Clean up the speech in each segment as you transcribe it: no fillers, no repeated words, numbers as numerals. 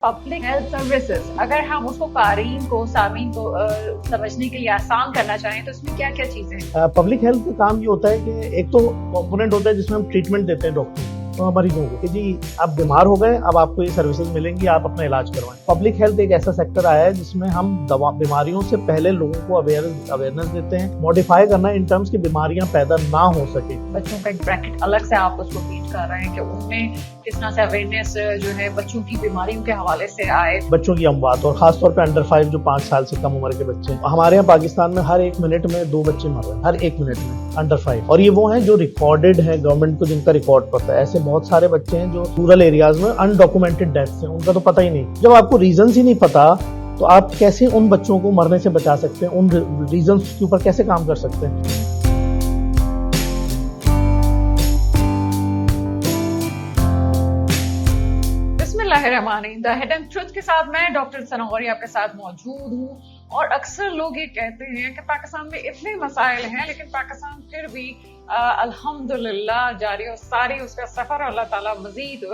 Public health services, अगर हम उसको कारीन को सामीन को समझने के लिए आसान करना चाहें तो इसमें क्या क्या चीजें हैं? पब्लिक हेल्थ का काम ये होता है कि एक तो कंपोनेंट होता है जिसमें हम ट्रीटमेंट देते हैं डॉक्टर मरीजों को कि जी आप बीमार हो गए, अब आपको ये सर्विसेज मिलेंगी, आप अपना इलाज करवाएं। पब्लिक हेल्थ एक ऐसा सेक्टर आया है जिसमें हम बीमारियों से पहले लोगों को अवेयरनेस देते हैं, मॉडिफाई करना इन टर्म्स की बीमारियां पैदा ना हो सके। बच्चों का एक ब्रैकेट अलग से आप उसको फीड कर रहे हैं कि उनमें किस तरह से अवेयरनेस जो है बच्चों की बीमारियों के हवाले से आए। बच्चों की अमवात और खासतौर पर अंडर 5 जो 5 साल से कम उम्र के बच्चे हैं, हमारे यहाँ पाकिस्तान में हर 1 मिनट में 2 बच्चे मर रहे हैं, हर 1 मिनट में अंडर 5। और ये वो हैं जो रिकॉर्डेड है, गवर्नमेंट को जिनका रिकॉर्ड पता है। ऐसे बहुत सारे बच्चे हैं जो रूरल एरियाज में अनडॉक्यूमेंटेड डेथ्स हैं, उनका तो पता ही नहीं। जब आपको रीजंस ही नहीं पता तो आप कैसे उन बच्चों को मरने से बचा सकते हैं, उन रीजंस के ऊपर कैसे काम कर सकते हैं। द हिडन ट्रुथ के साथ मैं डॉक्टर सनौरी आपके साथ मौजूद हूँ। और अक्सर लोग ये कहते हैं कि पाकिस्तान में इतने मसाइल हैं लेकिन पाकिस्तान फिर भी अल्हम्दुलिल्लाह जारी और सारी उसका सफर, अल्लाह ताला मजीद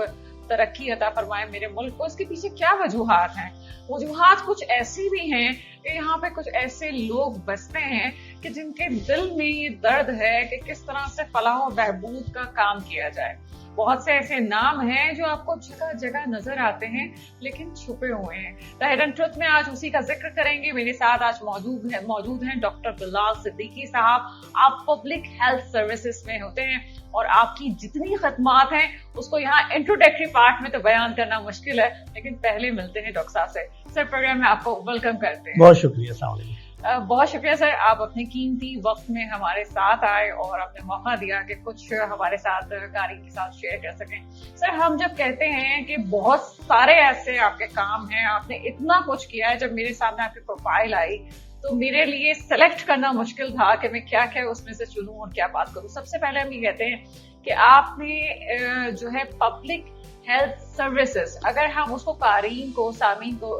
तरक्की अता फरमाए मेरे मुल्क को। इसके पीछे क्या वजूहात हैं? वजूहात कुछ ऐसी भी हैं कि यहाँ पे कुछ ऐसे लोग बसते हैं कि जिनके दिल में ये दर्द है कि किस तरह से फलाह और बहबूद का काम किया जाए। बहुत से ऐसे नाम हैं जो आपको जगह जगह नजर आते हैं लेकिन छुपे हुए हैं। द हिडन ट्रुथ में आज उसी का जिक्र करेंगे। मेरे साथ आज मौजूद हैं डॉक्टर बिलाल सिद्दीकी साहब। आप पब्लिक हेल्थ सर्विसेज में होते हैं और आपकी जितनी खदमात हैं उसको यहाँ इंट्रोडक्टरी पार्ट में तो बयान करना मुश्किल है, लेकिन पहले मिलते हैं डॉक्टर साहब से। सर, प्रोग्राम में आपको वेलकम करते हैं। बहुत शुक्रिया। अस्सलाम वालेकुम। बहुत शुक्रिया सर, आप अपने कीमती वक्त में हमारे साथ आए और आपने मौका दिया कि कुछ हमारे साथ कारी के साथ शेयर कर सकें। सर, हम जब कहते हैं कि बहुत सारे ऐसे आपके काम हैं, आपने इतना कुछ किया है, जब मेरे सामने आपकी प्रोफाइल आई तो मेरे लिए सेलेक्ट करना मुश्किल था कि मैं क्या क्या उसमें से चुनूं और क्या बात करूं। सबसे पहले हम ये कहते हैं कि आपने जो है पब्लिक हेल्थ सर्विसेज, अगर हम उसको कारीन को सामीन को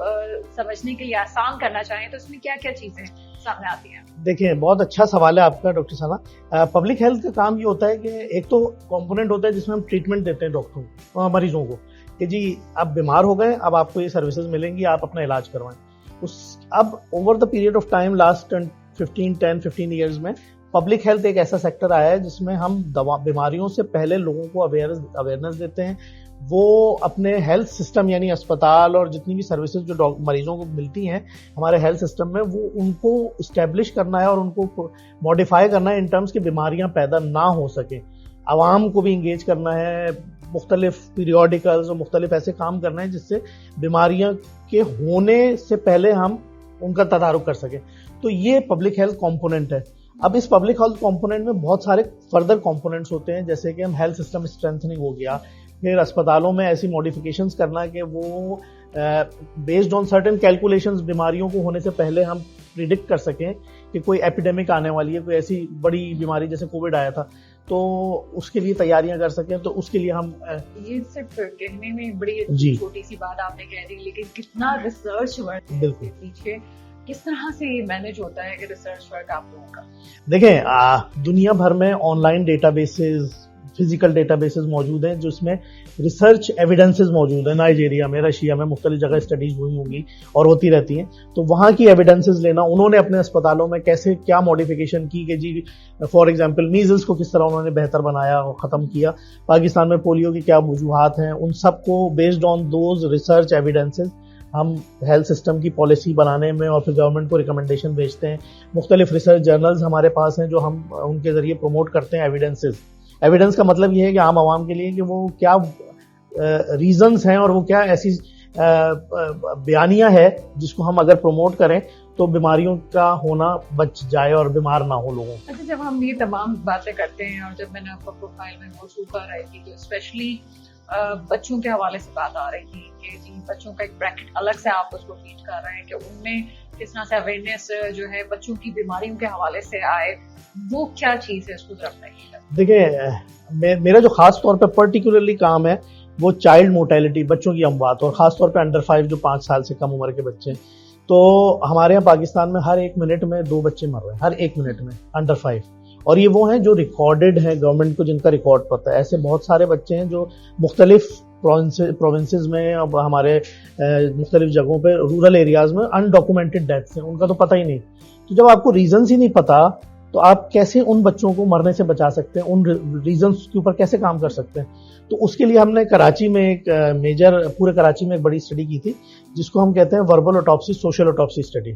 समझने के लिए आसान करना चाहें तो इसमें क्या क्या चीजें सामने आती हैं? देखिए, बहुत अच्छा सवाल है आपका डॉक्टर साहब। पब्लिक हेल्थ का काम ये होता है कि एक तो कंपोनेंट होता है जिसमें हम ट्रीटमेंट देते हैं डॉक्टरों मरीजों को कि जी आप बीमार हो गए, अब आपको ये सर्विसेज मिलेंगी, आप अपना इलाज करवाएं। अब over the period of time last 10-15 years में पब्लिक हेल्थ एक ऐसा सेक्टर आया है जिसमें हम बीमारियों से पहले लोगों को अवेयरनेस देते हैं। वो अपने हेल्थ सिस्टम यानी अस्पताल और जितनी भी सर्विसेज जो मरीजों को मिलती हैं हमारे हेल्थ सिस्टम में, वो उनको इस्टेब्लिश करना है और उनको मॉडिफाई करना है इन टर्म्स की बीमारियां पैदा ना हो सके। आवाम को भी इंगेज करना है, मुख्तलिफ पीरियोडिकल्स और मुख्तलिफ ऐसे काम करना है जिससे बीमारियां के होने से पहले हम उनका तदारुक कर सकें। तो ये पब्लिक हेल्थ कॉम्पोनेंट है। अब इस पब्लिक हेल्थ कॉम्पोनेंट में बहुत सारे फर्दर कॉम्पोनेंट्स होते हैं, जैसे कि हम हेल्थ सिस्टम स्ट्रेंथनिंग हो गया, फिर अस्पतालों में ऐसी मॉडिफिकेशंस करना कि वो बेस्ड ऑन सर्टेन कैलकुलेशंस बीमारियों को होने से पहले हम प्रिडिक्ट कर सकें कि कोई एपिडेमिक आने वाली है, कोई ऐसी बड़ी बीमारी जैसे कोविड आया था, तो उसके लिए तैयारियां कर सकें। तो उसके लिए हम ये सिर्फ कहने में बड़ी छोटी सी बात आपने कह दी, लेकिन कितना रिसर्च वर्क है इसके पीछे, किस तरह से ये मैनेज होता है कि रिसर्च वर्क आप लोगों का? देखें, दुनिया भर में ऑनलाइन डेटाबेसेस, फिजिकल डेटाबेसेस मौजूद हैं जिसमें रिसर्च एविडेंसेस मौजूद है। नाइजीरिया में, रशिया में मुख्तलिफ जगह स्टडीज हुई होंगी और होती रहती हैं, तो वहाँ की एविडेंसेस लेना, उन्होंने अपने अस्पतालों में कैसे क्या मॉडिफिकेशन की कि जी फॉर एग्जांपल मीजल्स को किस तरह उन्होंने बेहतर बनाया और ख़त्म किया, पाकिस्तान में पोलियो की क्या वजूहात हैं, उन सबको based on those research evidences हम हेल्थ सिस्टम की पॉलिसी बनाने में और फिर गवर्नमेंट को रिकमेंडेशन भेजते हैं। मुख्तलिफ रिसर्च जर्नल्स हमारे पास हैं जो हम उनके जरिए प्रमोट करते हैं एविडेंसेस। एविडेंस का मतलब ये है कि आम आवाम के लिए कि वो क्या रीजंस हैं और वो क्या ऐसी बयानियां है जिसको हम अगर प्रमोट करें तो बीमारियों का होना बच जाए और बीमार ना हो लोगों। अच्छा, जब हम ये तमाम बातें करते हैं और जब मैंने आपको प्रोफाइल में मौजूद कर रही थी तो स्पेशली बच्चों के हवाले से बात आ रही थी कि जी बच्चों का एक ब्रैकेट अलग से आप उसको फीड कर रहे हैं कि उनमें किस तरह से अवेयरनेस जो है बच्चों की बीमारियों के हवाले से आए, वो क्या चीज़ है उसको जरा बताइएगा। देखिए, मेरा जो खास तौर पे पर्टिकुलरली काम है वो चाइल्ड मोर्टेलिटी, बच्चों की अमवात और खासतौर पे अंडर 5 जो 5 साल से कम उम्र के बच्चे हैं। तो हमारे यहाँ पाकिस्तान में हर 1 मिनट में 2 बच्चे मर रहे हैं, हर 1 मिनट में अंडर 5। और ये वो हैं जो रिकॉर्डेड हैं, गवर्नमेंट को जिनका रिकॉर्ड पता है। ऐसे बहुत सारे बच्चे हैं जो मुख्तलिफ प्रोविंसेस में, अब हमारे मुख्तलिफ जगहों पे रूरल एरियाज में अनडॉक्यूमेंटेड डेथ्स हैं, उनका तो पता ही नहीं। तो जब आपको रीजंस ही नहीं पता तो आप कैसे उन बच्चों को मरने से बचा सकते हैं, उन रीजंस के ऊपर कैसे काम कर सकते हैं। तो उसके लिए हमने कराची में एक पूरे कराची में एक बड़ी स्टडी की थी, जिसको हम कहते हैं verbal autopsy social autopsy study.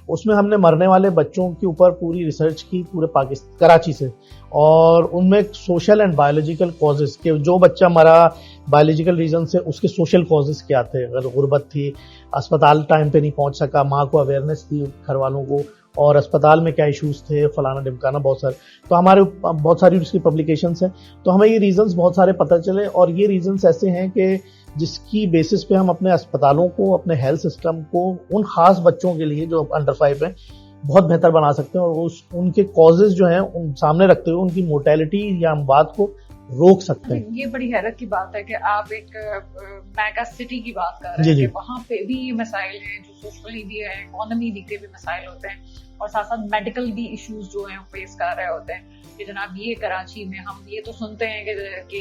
उसमें हमने मरने वाले बच्चों के ऊपर पूरी रिसर्च की पूरे पाकिस्तान कराची से, और उनमें सोशल एंड बायोलॉजिकल कॉजेज के, जो बच्चा मरा बायोलॉजिकल रीजन से, उसके सोशल कॉजेज क्या थे। अगर गुर्बत थी, अस्पताल टाइम पे नहीं पहुंच सका, माँ को अवेयरनेस थी घर वालों को, और अस्पताल में क्या इश्यूज थे, फलाना ढिमकाना, बहुत सारे। तो हमारे बहुत सारी उसकी पब्लिकेशंस हैं, तो हमें ये रीजंस बहुत सारे पता चले, और ये रीजंस ऐसे हैं कि जिसकी बेसिस पे हम अपने अस्पतालों को, अपने हेल्थ सिस्टम को उन खास बच्चों के लिए जो अंडर 5 हैं बहुत बेहतर बना सकते हैं, और उनके कॉजेज जो हैं उन सामने रखते हुए उनकी मोर्टेलिटी या अमवात को रोक सकते हैं। ये बड़ी हैरत की बात है कि आप एक मेगा सिटी की बात कर रहे हैं कि वहाँ पे भी ये मसाइल हैं जो सोशली भी है, इकोनॉमी के भी मसाइल होते हैं, और साथ साथ मेडिकल भी इश्यूज जो हैं वो फेस कर रहे होते हैं। कि जनाब ये कराची में हम ये तो सुनते हैं कि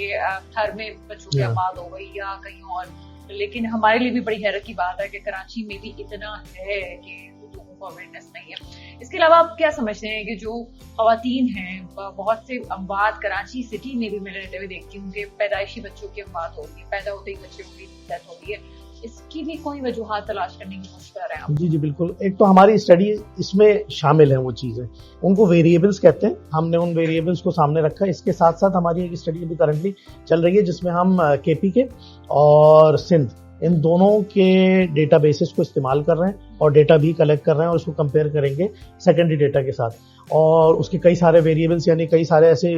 थर में बच्चों की आबाद हो गई या कहीं और, लेकिन हमारे लिए भी बड़ी हैरत की बात है कि कराची में भी इतना है कि लोगों को अवेयरनेस नहीं है। इसके अलावा आप क्या समझते हैं कि जो खवातीन हैं, बहुत से अमवात कराची सिटी में भी मैं रहते हुए देखती हूँ कि पैदाइशी बच्चों की अमवात होती है, पैदा होते ही बच्चों की डेथ होती है, इसकी भी कोई वजूहात तलाश करने की कोशिश कर रहे हैं आप? जी बिल्कुल। एक तो हमारी स्टडी इसमें शामिल है वो चीज़ें, उनको वेरिएबल्स कहते हैं, हमने उन वेरिएबल्स को सामने रखा है। इसके साथ साथ हमारी एक स्टडी अभी करंटली चल रही है जिसमें हम केपी के और सिंध, इन दोनों के डेटाबेसेस को इस्तेमाल कर रहे हैं और डेटा भी कलेक्ट कर रहे हैं, और उसको कंपेयर करेंगे सेकेंडरी डेटा के साथ, और उसके कई सारे वेरिएबल्स, यानी कई सारे ऐसे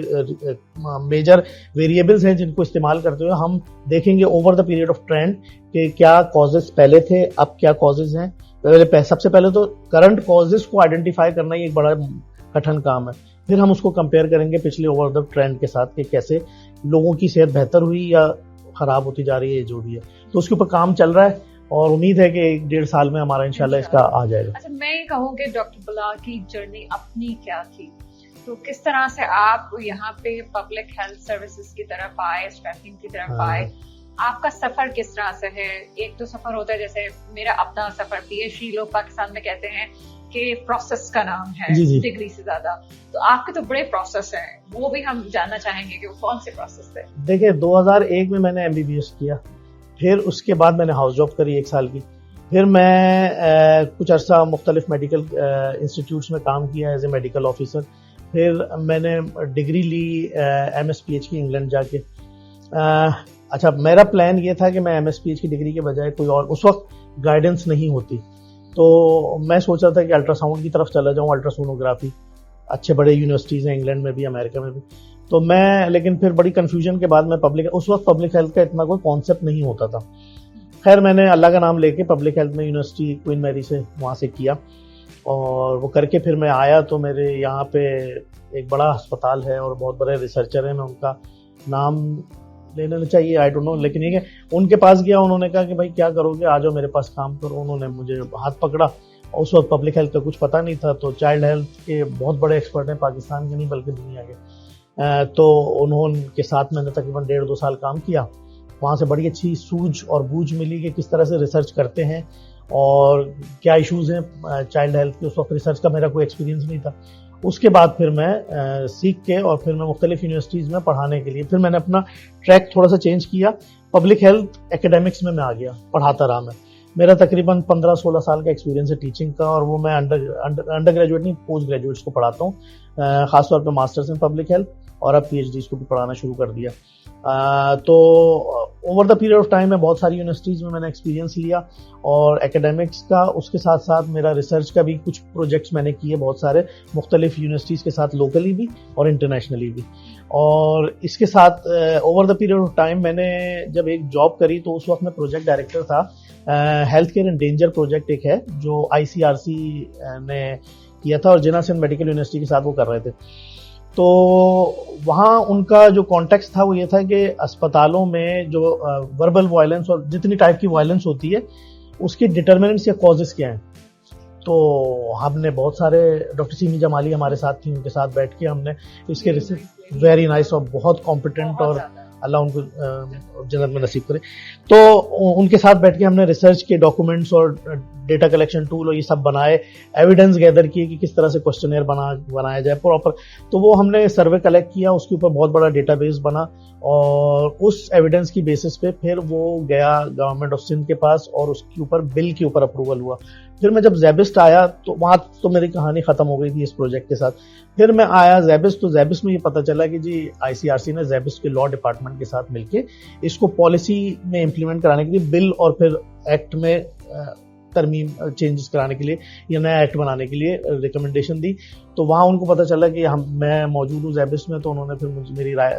मेजर वेरिएबल्स हैं जिनको इस्तेमाल करते हुए हम देखेंगे over the period of trend कि क्या कॉजेज पहले थे, अब क्या कॉजेज हैं। सबसे पहले तो करंट कॉजेज को आइडेंटिफाई करना ही एक बड़ा कठिन काम है, फिर हम उसको कंपेयर करेंगे पिछले ओवर द ट्रेंड के साथ कि कैसे लोगों की सेहत बेहतर हुई या खराब होती जा रही है, जो भी है। तो उसके ऊपर काम चल रहा है, और उम्मीद है कि 1-1.5 साल में हमारा इंशाल्लाह इसका आ जाएगा। अच्छा, मैं ये कहूँ कि डॉक्टर बिलाल की जर्नी अपनी क्या थी, तो किस तरह से आप यहाँ पे पब्लिक हेल्थ सर्विसेज की तरफ आए, स्टाफिंग की तरफ आए, आपका सफर किस तरह से है? एक तो सफर होता है, जैसे मेरा अपना सफर, पीएचडी लोग पाकिस्तान में कहते हैं कि प्रोसेस का नाम है डिग्री से ज्यादा, तो आपके तो बड़े प्रोसेस हैं, वो भी हम जानना चाहेंगे कि वो कौन से प्रोसेस थे। देखिए 2001 में मैंने एमबीबीएस किया, फिर उसके बाद मैंने हाउस जॉब करी 1 साल की, फिर मैं कुछ अर्सा मुख्तलिफ मेडिकल इंस्टीट्यूट्स में काम किया एज ए मेडिकल ऑफिसर, फिर मैंने डिग्री ली MSPH की इंग्लैंड जाके। अच्छा, मेरा प्लान ये था कि मैं MSPH की डिग्री के बजाय कोई और, उस वक्त गाइडेंस नहीं होती, तो मैं सोच रहा था कि अल्ट्रासाउंड की तरफ चला जाऊँ, अल्ट्रासोनोग्राफी, अच्छे बड़े यूनिवर्सिटीज़ हैं इंग्लैंड में भी, अमेरिका में भी। तो मैं, लेकिन फिर बड़ी कन्फ्यूजन के बाद मैं उस वक्त पब्लिक हेल्थ का इतना कोई कॉन्सेप्ट नहीं होता था। खैर मैंने अल्लाह का नाम लेके पब्लिक हेल्थ में यूनिवर्सिटी क्वीन मैरी से वहाँ से किया, और वो करके फिर मैं आया तो मेरे यहाँ पे एक बड़ा अस्पताल है और बहुत बड़े रिसर्चर हैं, मैं उनका नाम लेना चाहिए, आई डोंट नो, लेकिन ये उनके पास गया, उन्होंने कहा कि भाई क्या करोगे, आ जाओ मेरे पास काम करो। उन्होंने मुझे हाथ पकड़ा, और उस वक्त पब्लिक हेल्थ का कुछ पता नहीं था, तो चाइल्ड हेल्थ के बहुत बड़े एक्सपर्ट हैं, पाकिस्तान के नहीं बल्कि दुनिया के। तो उन्होंने साथ मैंने तकरीबन 1.5-2 साल काम किया, वहाँ से बड़ी अच्छी सूझ और बूझ मिली कि किस तरह से रिसर्च करते हैं और क्या इश्यूज़ हैं चाइल्ड हेल्थ के। उस वक्त रिसर्च का मेरा कोई एक्सपीरियंस नहीं था। उसके बाद फिर मैं सीख के और फिर मैं मुख्तलिफ यूनिवर्सिटीज़ में पढ़ाने के लिए, फिर मैंने अपना ट्रैक थोड़ा सा चेंज किया, पब्लिक हेल्थ एकेडमिक्स में मैं आ गया, पढ़ाता रहा मैं। मेरा तकरीबन 15-16 साल का एक्सपीरियंस है टीचिंग का, और वो मैं अंडर ग्रेजुएट नहीं, पोस्ट ग्रेजुएट्स को पढ़ाता हूँ, ख़ासतौर पर मास्टर्स इन पब्लिक हेल्थ, और अब PhDs को भी पढ़ाना शुरू कर दिया। तो over the period of time में बहुत सारी यूनिवर्सिटीज़ में मैंने एक्सपीरियंस लिया, और एकेडमिक्स का, उसके साथ साथ मेरा रिसर्च का भी कुछ प्रोजेक्ट्स मैंने किए बहुत सारे मुख्तलिफ यूनिवर्सिटीज़ के साथ, लोकली भी और इंटरनेशनली भी। और इसके साथ over the period of time मैंने जब एक जॉब करी, तो उस वक्त मैं प्रोजेक्ट डायरेक्टर था, health care in danger project एक है जो ICRC ने किया था, और जिन्ना सिंध मेडिकल यूनिवर्सिटी के साथ वो कर रहे थे। तो वहाँ उनका जो कॉन्टेक्स्ट था वो ये था कि अस्पतालों में जो वर्बल वायलेंस और जितनी टाइप की वायलेंस होती है उसके डिटर्मिनेंट्स या कॉजेस क्या हैं। तो हमने बहुत सारे, डॉक्टर सीमी जमाली हमारे साथ थी, उनके साथ बैठ के हमने इसके रिसर्च, वेरी नाइस और बहुत कॉम्पिटेंट और अल्लाह उनको जन्नत में नसीब करे। तो उनके साथ बैठ के हमने रिसर्च के डॉक्यूमेंट्स और डेटा कलेक्शन टूल और ये सब बनाए, एविडेंस गैदर किए कि किस तरह से क्वेश्चनर बनाया जाए प्रॉपर। तो वो हमने सर्वे कलेक्ट किया, उसके ऊपर बहुत बड़ा डेटाबेस बना और उस एविडेंस की बेसिस पे फिर वो गया गवर्नमेंट ऑफ सिंध के पास और उसके ऊपर बिल के ऊपर अप्रूवल हुआ। फिर मैं जब ज़ेबिस्ट आया तो वहाँ तो मेरी कहानी ख़त्म हो गई थी इस प्रोजेक्ट के साथ। फिर मैं आया ज़ेबिस्ट, तो ज़ेबिस्ट में ये पता चला कि जी आईसीआरसी ने ज़ेबिस्ट के लॉ डिपार्टमेंट के साथ मिलके इसको पॉलिसी में इम्प्लीमेंट कराने के लिए बिल और फिर एक्ट में तरमीम चेंजेस कराने के लिए या नया एक्ट बनाने के लिए रिकमेंडेशन दी। तो वहाँ उनको पता चला कि मैं मौजूद हूँ ज़ेबिस्ट में, तो उन्होंने फिर मुझे मेरी राय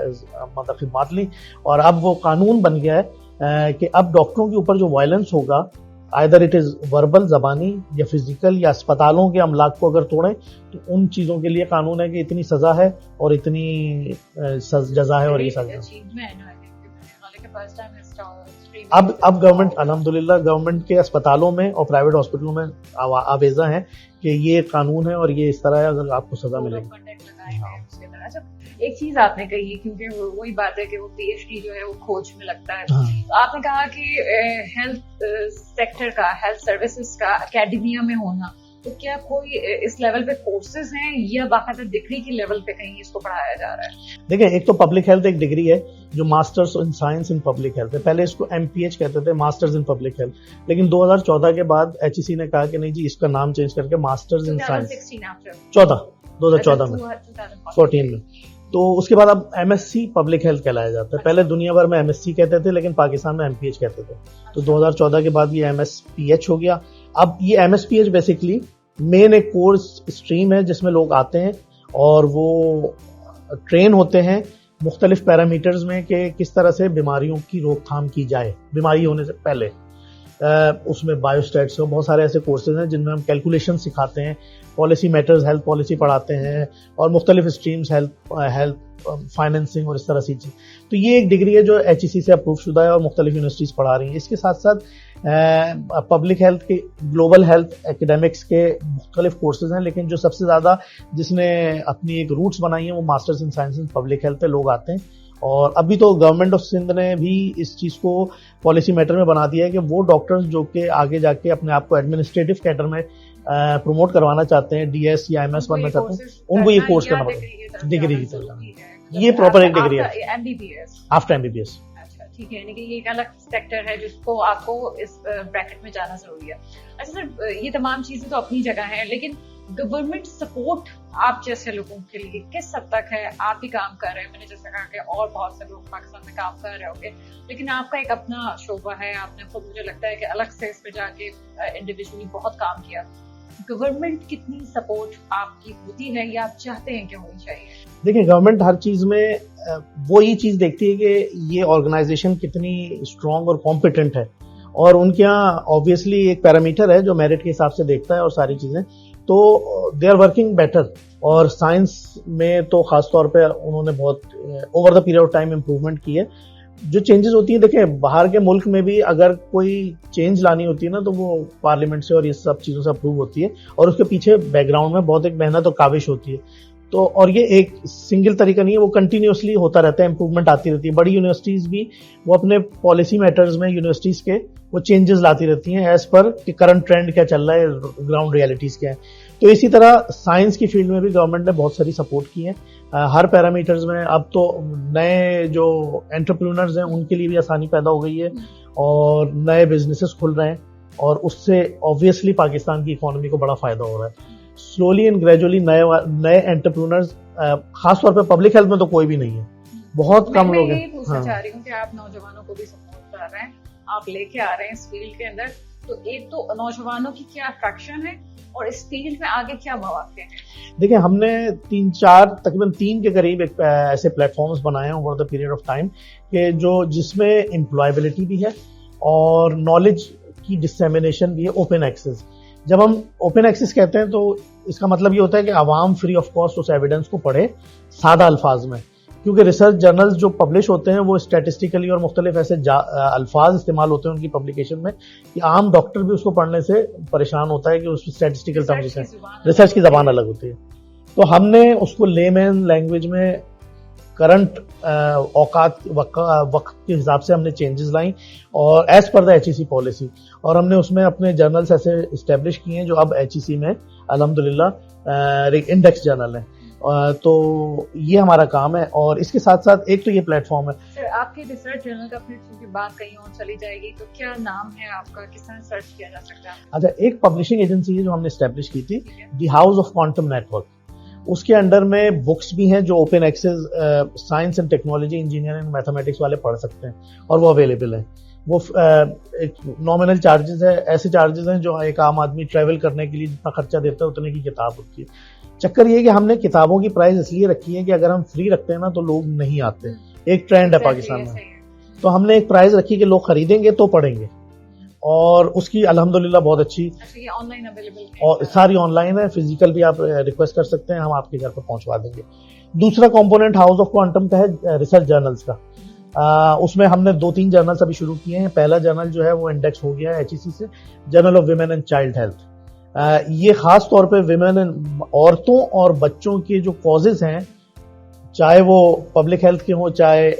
मतलब खिदमत ली और अब वो कानून बन गया है कि अब डॉक्टरों के ऊपर जो वायलेंस होगा, आइदर इट इज़ वर्बल ज़बानी या फिजिकल या अस्पतालों के अमलाक को अगर तोड़ें, तो उन चीज़ों के लिए कानून है कि इतनी सज़ा है और इतनी जजा है और ये सज़ा। अब गवर्नमेंट अल्हम्दुलिल्लाह गवर्नमेंट के अस्पतालों में और प्राइवेट हॉस्पिटलों में आवेजा है कि ये कानून है और ये इस तरह है, अगर आपको सजा मिलेगी। अच्छा, एक चीज आपने कही, क्योंकि वही बात है कि वो पीएचडी जो है वो खोज में लगता है। तो आपने कहा कि हेल्थ सेक्टर का, हेल्थ सर्विसेज का एकेडमिया में होना, तो क्या कोई इस लेवल पे कोर्सेज हैं या बाकायदा डिग्री की लेवल पे कहीं इसको पढ़ाया जा रहा है? देखिए, एक तो पब्लिक हेल्थ एक डिग्री है जो masters in science in public health है। पहले इसको एमपीएच कहते थे, मास्टर्स इन पब्लिक हेल्थ, लेकिन 2014 के बाद एचईसी ने कहा कि नहीं जी, इसका नाम चेंज करके मास्टर्स इन साइंस 2014 में 14 में। तो उसके बाद अब एमएससी पब्लिक हेल्थ कहलाया जाता है। पहले दुनिया भर में एमएससी कहते थे, लेकिन पाकिस्तान में एमपीएच कहते थे। तो 2014 के बाद ये एमएसपीएच हो गया। अब ये एमएसपीएच बेसिकली मेन एक कोर्स स्ट्रीम है जिसमें लोग आते हैं और वो ट्रेन होते हैं मुख्तलिफ पैरामीटर्स में कि किस तरह से बीमारियों की रोकथाम की जाए बीमारी होने से पहले। उसमें बायोस्टैट्स बहुत सारे ऐसे कोर्सेज हैं जिनमें हम कैलकुलेशन सिखाते हैं, पॉलिसी मैटर्स, हेल्थ पॉलिसी पढ़ाते हैं और मुख्तलिफ स्ट्रीम्स, हेल्थ फाइनेंसिंग और इस तरह से चीज़। तो ये एक डिग्री है जो एचईसी से अप्रूव शुदा है और मुख्तलिफ यूनिवर्सिटीज़ पढ़ा रही हैं। इसके साथ साथ पब्लिक हेल्थ के, ग्लोबल हेल्थ एकेडमिक्स के मुख्तलिफ कोर्सेज हैं, लेकिन जो सबसे ज़्यादा जिसने अपनी एक रूट्स बनाई हैं वो masters in science in public health पे लोग आते हैं। और अभी तो गवर्नमेंट ऑफ सिंध ने भी इस चीज़ को पॉलिसी मैटर में बना दिया है कि वो डॉक्टर्स जो कि आगे जाके अपने आप को एडमिनिस्ट्रेटिव कैडर में प्रमोट करवाना चाहते हैं, डीएस या एमएस बनना चाहते हैं, उनको ये कोर्स करना पड़ेगा। डिग्री की तरह ये प्रॉपर एक डिग्री है आफ्टर एमबीबीएस। ठीक है, यानी कि ये एक अलग सेक्टर है जिसको आपको इस ब्रैकेट में जाना जरूरी है। अच्छा सर, ये तमाम चीजें तो अपनी जगह है, लेकिन गवर्नमेंट सपोर्ट आप जैसे लोगों के लिए किस हद तक है? आप भी काम कर रहे हैं, मैंने जैसे कहा कि और बहुत से लोग पाकिस्तान में काम कर रहे होंगे, लेकिन आपका एक अपना शोबा है, आपने खुद, मुझे लगता है कि अलग से इस पे जाके इंडिविजुअली बहुत काम किया। गवर्नमेंट कितनी सपोर्ट आपकी होती है या आप चाहते हैं कि होनी चाहिए? देखिए, गवर्नमेंट हर चीज में वो ही चीज देखती है कि ये ऑर्गेनाइजेशन कितनी स्ट्रांग और कॉम्पिटेंट है, और उनके यहाँ ऑब्वियसली एक पैरामीटर है जो मेरिट के हिसाब से देखता है और सारी चीजें, तो दे आर वर्किंग बेटर। और साइंस में तो खास तौर पे उन्होंने बहुत over the period of time improvement की है। जो चेंजेस होती है, देखिए बाहर के मुल्क में भी अगर कोई चेंज लानी होती है ना, तो वो पार्लियामेंट से और ये सब चीज़ों से अप्रूव होती है और उसके पीछे बैकग्राउंड में बहुत एक मेहनत और काविश होती है। तो और ये एक सिंगल तरीका नहीं है, वो कंटिन्यूसली होता रहता है, इंप्रूवमेंट आती रहती है। बड़ी यूनिवर्सिटीज़ भी वो अपने पॉलिसी मैटर्स में यूनिवर्सिटीज़ के वो चेंजेस लाती रहती हैं एज पर कि करंट ट्रेंड क्या चल रहा है, ग्राउंड रियलिटीज़ क्या है। तो इसी तरह साइंस की फील्ड में भी गवर्नमेंट ने बहुत सारी सपोर्ट की है हर पैरामीटर्स में। अब तो नए जो एंटरप्रेन्योर्स हैं उनके लिए भी आसानी पैदा हो गई है और नए बिजनेसेस खुल रहे हैं, और उससे ऑब्वियसली पाकिस्तान की इकोनॉमी को बड़ा फायदा हो रहा है। स्लोली एंड ग्रेजुअली नए एंटरप्रेन्योर्स, खासतौर पे पब्लिक हेल्थ में तो कोई भी नहीं है, बहुत कम लोग हैं। मैं पूछना चाह रही हूँ कि आप नौजवानों को भी सपोर्ट कर रहे हैं, आप लेके आ रहे हैं इस फील्ड के अंदर, तो एक तो नौजवानों की क्या अट्रैक्शन है और इस फील्ड में आगे क्या मौके हैं? देखिए, हमने तकरीबन 3 के करीब एक ऐसे प्लेटफॉर्म्स बनाए हैं over the period of time कि जिसमें एम्प्लॉयबिलिटी भी है और नॉलेज की डिसेमिनेशन भी है, ओपन एक्सेस। जब हम ओपन एक्सेस कहते हैं तो इसका मतलब ये होता है कि आवाम फ्री ऑफ कॉस्ट उस एविडेंस को पढ़े सादा अल्फाज में, क्योंकि रिसर्च जर्नल्स जो पब्लिश होते हैं वो स्टैटिस्टिकली और मुख्तलिफ ऐसे अल्फाज इस्तेमाल होते हैं उनकी पब्लिकेशन में कि आम डॉक्टर भी उसको पढ़ने से परेशान होता है कि उस स्टैटिस्टिकल टर्म्स, रिसर्च की ज़बान अलग होती है। तो हमने उसको लेमैन लैंग्वेज में करंट औकात वक्त के हिसाब से हमने चेंजेस लाई और as per the HEC policy, और हमने उसमें अपने जर्नल्स ऐसे इस्टेब्लिश किए हैं जो अब एचईसी में अल्हम्दुलिल्लाह इंडेक्स जर्नल है। तो ये हमारा काम है, और इसके साथ साथ एक तो ये प्लेटफॉर्म है। सर, आपकी रिसर्च जर्नल का फिर क्योंकि बात कहीं और चली जाएगी, तो क्या नाम है आपका, किस तरह सर्च किया जा सकता है? अच्छा, एक पब्लिशिंग एजेंसी है जो हमने स्टैब्लिश की थी, the house of quantum network. उसके अंडर में बुक्स भी हैं जो open access science and technology, engineering, mathematics वाले पढ़ सकते हैं, और वो अवेलेबल है। वो एक नॉमिनल चार्जेस है, ऐसे चार्जेस हैं जो एक आम आदमी ट्रैवल करने के लिए जितना खर्चा देता है उतने की किताब होती है। चक्कर ये कि हमने किताबों की प्राइस इसलिए रखी है कि अगर हम फ्री रखते हैं ना तो लोग नहीं आते। एक ट्रेंड है पाकिस्तान में, तो हमने एक प्राइस रखी कि लोग खरीदेंगे तो पढ़ेंगे, और उसकी अल्हम्दुलिल्लाह बहुत अच्छी। अच्छा, ये ऑनलाइन अवेलेबल है? और सारी ऑनलाइन है, फिजिकल भी आप रिक्वेस्ट कर सकते हैं, हम आपके घर पर पहुंचवा देंगे। दूसरा कंपोनेंट हाउस ऑफ क्वांटम का है रिसर्च जर्नल्स का। उसमें हमने 2-3 जर्नल्स अभी शुरू किए हैं। पहला जर्नल जो है वो इंडेक्स हो गया है एचईसी से, journal of women and child health. ये खास तौर पे विमेन, औरतों और बच्चों के जो कॉजेज हैं, चाहे वो पब्लिक हेल्थ के हों, चाहे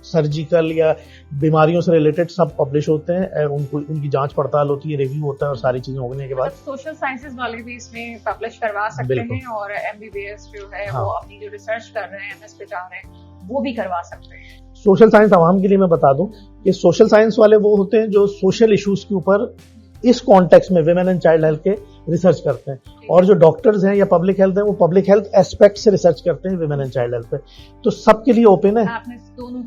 सर्जिकल या बीमारियों से रिलेटेड, सब पब्लिश होते हैं। उनकी जांच पड़ताल होती है, रिव्यू होता है, और सारी चीजें होने के बाद सोशल साइंसेज वाले भी इसमें पब्लिश करवा सकते हैं, और एमबीबीएस जो है वो अपनी जो रिसर्च कर रहे हैं, एमएस पे जा रहे हैं, वो भी करवा सकते हैं। सोशल साइंस आवाम के लिए मैं बता दूं कि सोशल साइंस वाले वो होते हैं जो सोशल इश्यूज के ऊपर इस कॉन्टेक्स्ट में विमेन एंड चाइल्ड हेल्थ के रिसर्च करते हैं, और जो डॉक्टर्स हैं या पब्लिक हेल्थ है वो पब्लिक हेल्थ एस्पेक्ट से रिसर्च करते हैं विमेन एंड चाइल्ड हेल्थ पे। तो सबके लिए ओपन है, आपने दोनों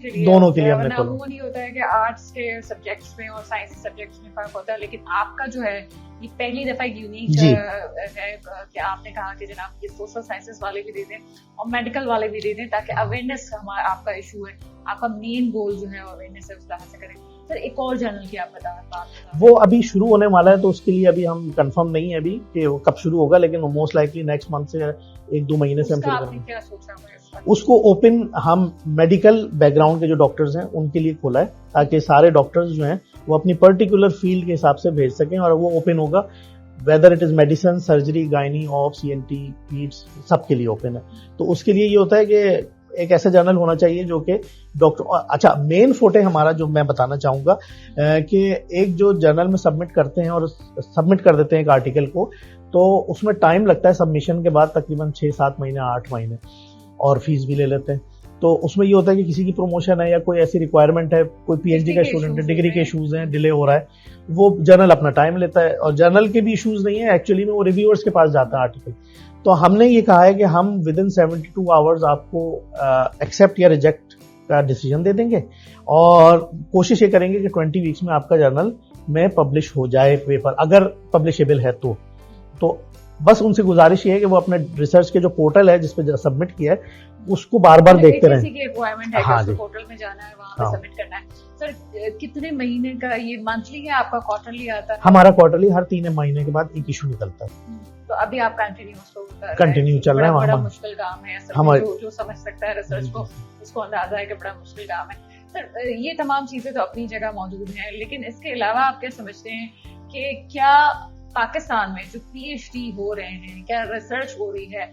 के लिए हमने खोला। वो नहीं होता है कि आर्ट्स के सब्जेक्ट्स में और साइंस सब्जेक्ट्स में फर्क होता है, लेकिन आपका जो है ये पहली दफा यूनिक है कि आपने कहा कि जनाब ये सोशल साइंसेज वाले भी दे दें और मेडिकल वाले भी दे दें, ताकि अवेयरनेस हमारा आपका इशू है, आपका मेन गोल जो है अवेयरनेस है, उस तरह से करें। सर, एक और जर्नल की आप बता। वो अभी शुरू होने वाला है, तो उसके लिए अभी हम कंफर्म नहीं है अभी कि वो कब शुरू होगा, लेकिन मोस्ट लाइकली नेक्स्ट मंथ से 1-2 महीने से हम शुरू करेंगे। क्या सोचा है? उसको ओपन हम मेडिकल बैकग्राउंड के जो डॉक्टर्स हैं उनके लिए खोला है, ताकि सारे डॉक्टर्स जो हैं वो अपनी पर्टिकुलर फील्ड के हिसाब से भेज सकें, और वो ओपन होगा whether it is medicine, surgery, gynae, of, CNT, पीड्स, सबके लिए ओपन है। तो उसके लिए ये होता है कि एक ऐसा जर्नल होना चाहिए जो कि डॉक्टर। अच्छा, मेन फोटे हमारा जो मैं बताना चाहूंगा कि एक जो जर्नल में सबमिट करते हैं और सबमिट कर देते हैं एक आर्टिकल को, तो उसमें टाइम लगता है सबमिशन के बाद तकरीबन 6-7 महीने, 8 महीने, और फीस भी ले लेते हैं। तो उसमें ये होता है कि किसी की प्रमोशन है या कोई ऐसी रिक्वायरमेंट है, कोई पीएचडी का स्टूडेंट है, डिग्री के इश्यूज हैं, डिले हो रहा है, वो जर्नल अपना टाइम लेता है। और जर्नल के भी इश्यूज नहीं है एक्चुअली में, वो रिव्यूअर्स के पास जाता है आर्टिकल। तो हमने ये कहा है कि हम विद इन 72 आवर्स आपको एक्सेप्ट या रिजेक्ट का डिसीजन दे देंगे, और कोशिश ये करेंगे कि 20 वीक्स में आपका जर्नल में पब्लिश हो जाए पेपर, अगर पब्लिशेबल है तो बस उनसे गुजारिश ये है कि वो अपने रिसर्च के जो पोर्टल है जिस पे सबमिट किया है उसको बार बार देखते रहें। रिक्वायरमेंट है कि पोर्टल में जाना है, वहां पे सबमिट करना है। सर, कितने महीने का ये मंथली है आपका, क्वार्टरली आता है? हमारा क्वार्टरली हर 3 महीने के बाद एक इशू निकलता है। तो अभी आप कंटिन्यू चल रहा है। बड़ा मुश्किल काम है, जो समझ सकता है रिसर्च को उसको अंदाजा है कि बड़ा मुश्किल काम है। सर, ये तमाम चीजें तो अपनी जगह मौजूद हैं, लेकिन इसके अलावा आप क्या समझते हैं कि क्या पाकिस्तान में जो पीएचडी हो रहे हैं, क्या रिसर्च हो रही है,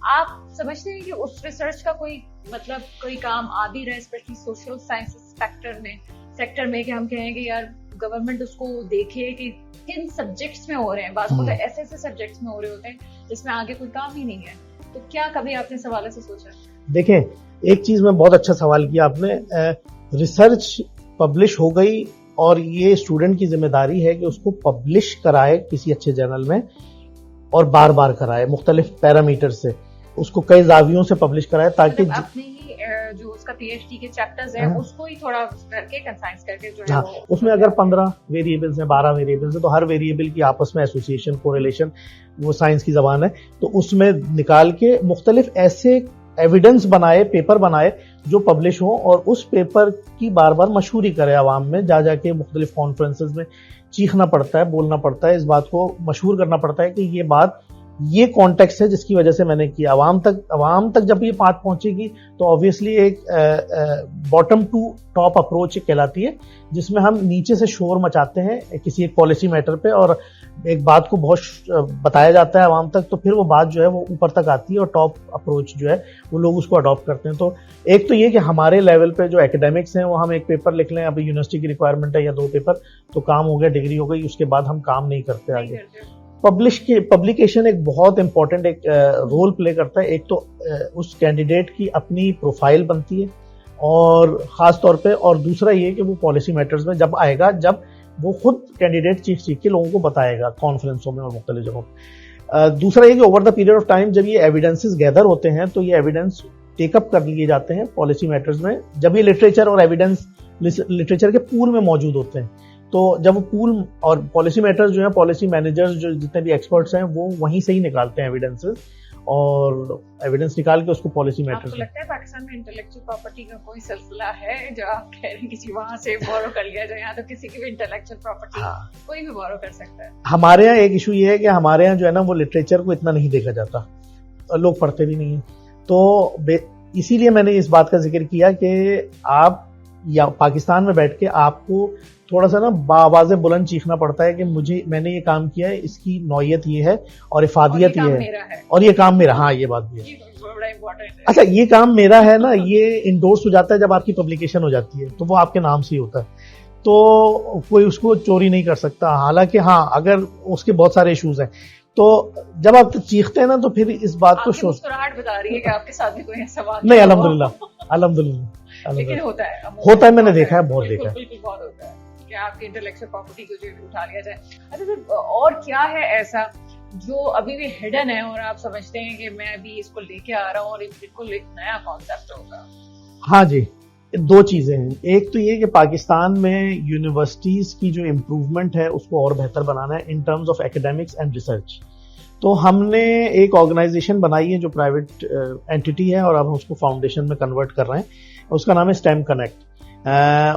आप समझते हैं कि उस रिसर्च का कोई काम आ भी रहा है, स्पेशली सोशल साइंस सेक्टर में कि हम कहें कि यार गवर्नमेंट उसको देखे कि किन सब्जेक्ट्स में हो रहे हैं। बात होता है ऐसे सब्जेक्ट्स में हो रहे होते हैं जिसमें आगे कोई काम ही नहीं है। तो क्या कभी आपने इस हवाले से सोचा? देखें, एक चीज में बहुत अच्छा सवाल किया आपने। रिसर्च पब्लिश हो गई और ये स्टूडेंट की जिम्मेदारी है कि उसको पब्लिश कराए किसी अच्छे जर्नल में, और बार बार कराए मुख्तलिफ पैरामीटर से, उसको कई जावियों से पब्लिश कराए, ताकि अपनी जो उसका पीएचडी के चैप्टर्स हैं उसको ही थोड़ा करके कंसाइज करके जो है उसमें अगर 15 वेरिएबल्स हैं, 12 वेरिएबल्स हैं, तो हर वेरिएबल की आपस में एसोसिएशन, कोरिलेशन, वो साइंस की जबान है, तो उसमें निकाल के मुख्तलिफ ऐसे एविडेंस बनाए, पेपर बनाए जो पब्लिश हो, और उस पेपर की बार बार मशहूरी करे आवाम में। जा जाके मुख्तलिफ कॉन्फ्रेंसेज में चीखना पड़ता है, बोलना पड़ता है, इस बात को मशहूर करना पड़ता है कि ये बात, ये कॉन्टेक्स्ट है जिसकी वजह से मैंने किया। अवाम तक जब ये बात पहुंचेगी तो ऑब्वियसली एक बॉटम टू टॉप अप्रोच कहलाती है, जिसमें हम नीचे से शोर मचाते हैं किसी एक पॉलिसी मैटर पे, और एक बात को बहुत बताया जाता है आवाम तक, तो फिर वो बात जो है वो ऊपर तक आती है और टॉप अप्रोच जो है वो लोग उसको अडॉप्ट करते हैं। तो एक तो ये कि हमारे लेवल पे जो एकेडमिक्स हैं वो हम एक पेपर लिख लें, अभी यूनिवर्सिटी की रिक्वायरमेंट है या 2 पेपर, तो काम हो गया, डिग्री हो गई, उसके बाद हम काम नहीं करते आगे। पब्लिकेशन एक बहुत इंपॉर्टेंट एक रोल प्ले करता है। एक तो उस कैंडिडेट की अपनी प्रोफाइल बनती है और ख़ास तौर पे, और दूसरा ये कि वो पॉलिसी मैटर्स में जब आएगा, जब वो खुद कैंडिडेट सीख के लोगों को बताएगा कॉन्फ्रेंसों में और मुख्तलिफ जगहों पर। दूसरा ये कि over the period of time जब ये एविडेंसेस गैदर होते हैं तो ये एविडेंस टेकअप कर लिए जाते हैं पॉलिसी मैटर्स में, जब ये लिटरेचर और एविडेंस लिटरेचर के पूल में मौजूद होते हैं। तो जब वो पूल और पॉलिसी मैटर्स जो है, पॉलिसी मैनेजर्स जो जितने भी एक्सपर्ट्स हैं वो वहीं से ही निकालते हैं एविडेंसेस, और एविडेंस निकाल के उसको पॉलिसी मैटर्स। आपको लगता है पाकिस्तान में इंटेलेक्चुअल प्रॉपर्टी का कोई सिलसिला है जो आप कह रहे हैं किसी वहां से बोरो कर लिया जाए? यहाँ तो किसी की भी इंटेलेक्चुअल प्रॉपर्टी कोई भी बोरो कर सकता है। हमारे यहाँ एक इशू ये है कि हमारे यहाँ जो है ना वो लिटरेचर को इतना नहीं देखा जाता और लोग पढ़ते भी नहीं है। तो इसीलिए मैंने इस बात का जिक्र किया कि आप या पाकिस्तान में बैठ के आपको थोड़ा सा ना बावाज़े बुलंद चीखना पड़ता है कि मैंने ये काम किया है, इसकी नौयत ये है और इफादियत ये है और ये काम मेरा। हाँ, ये बात भी है। बड़ा इम्पोर्टेंट है। अच्छा, ये काम मेरा है ना, ये इंडोर्स हो जाता है जब आपकी पब्लिकेशन हो जाती है, तो वो आपके नाम से ही होता है, तो कोई उसको चोरी नहीं कर सकता। हालांकि हाँ, अगर उसके बहुत सारे इश्यूज हैं, तो जब आप चीखते हैं ना तो फिर इस बात को मुस्कुराहट बता रही है कि आपके साथ भी कोई ऐसा बात नहीं। अल्हम्दुलिल्लाह लेकिन होता है मैंने देखा है, बहुत देखा है। बिल्कुल बहुत होता है कि आपकी इंटेलेक्चुअल प्रॉपर्टी को जो उठा लिया जाए। अच्छा सर, और क्या है ऐसा जो अभी भी हिडन है और आप समझते हैं कि मैं अभी इसको लेके आ रहा हूँ और बिल्कुल एक नया कॉन्सेप्ट होगा? हाँ जी, 2 चीजें हैं। एक तो ये कि पाकिस्तान में यूनिवर्सिटीज की जो इम्प्रूवमेंट है उसको और बेहतर बनाना है in terms of academics and research. तो हमने एक ऑर्गेनाइजेशन बनाई है जो प्राइवेट एंटिटी है और अब हम उसको फाउंडेशन में कन्वर्ट कर रहे हैं, उसका नाम है स्टेम कनेक्ट।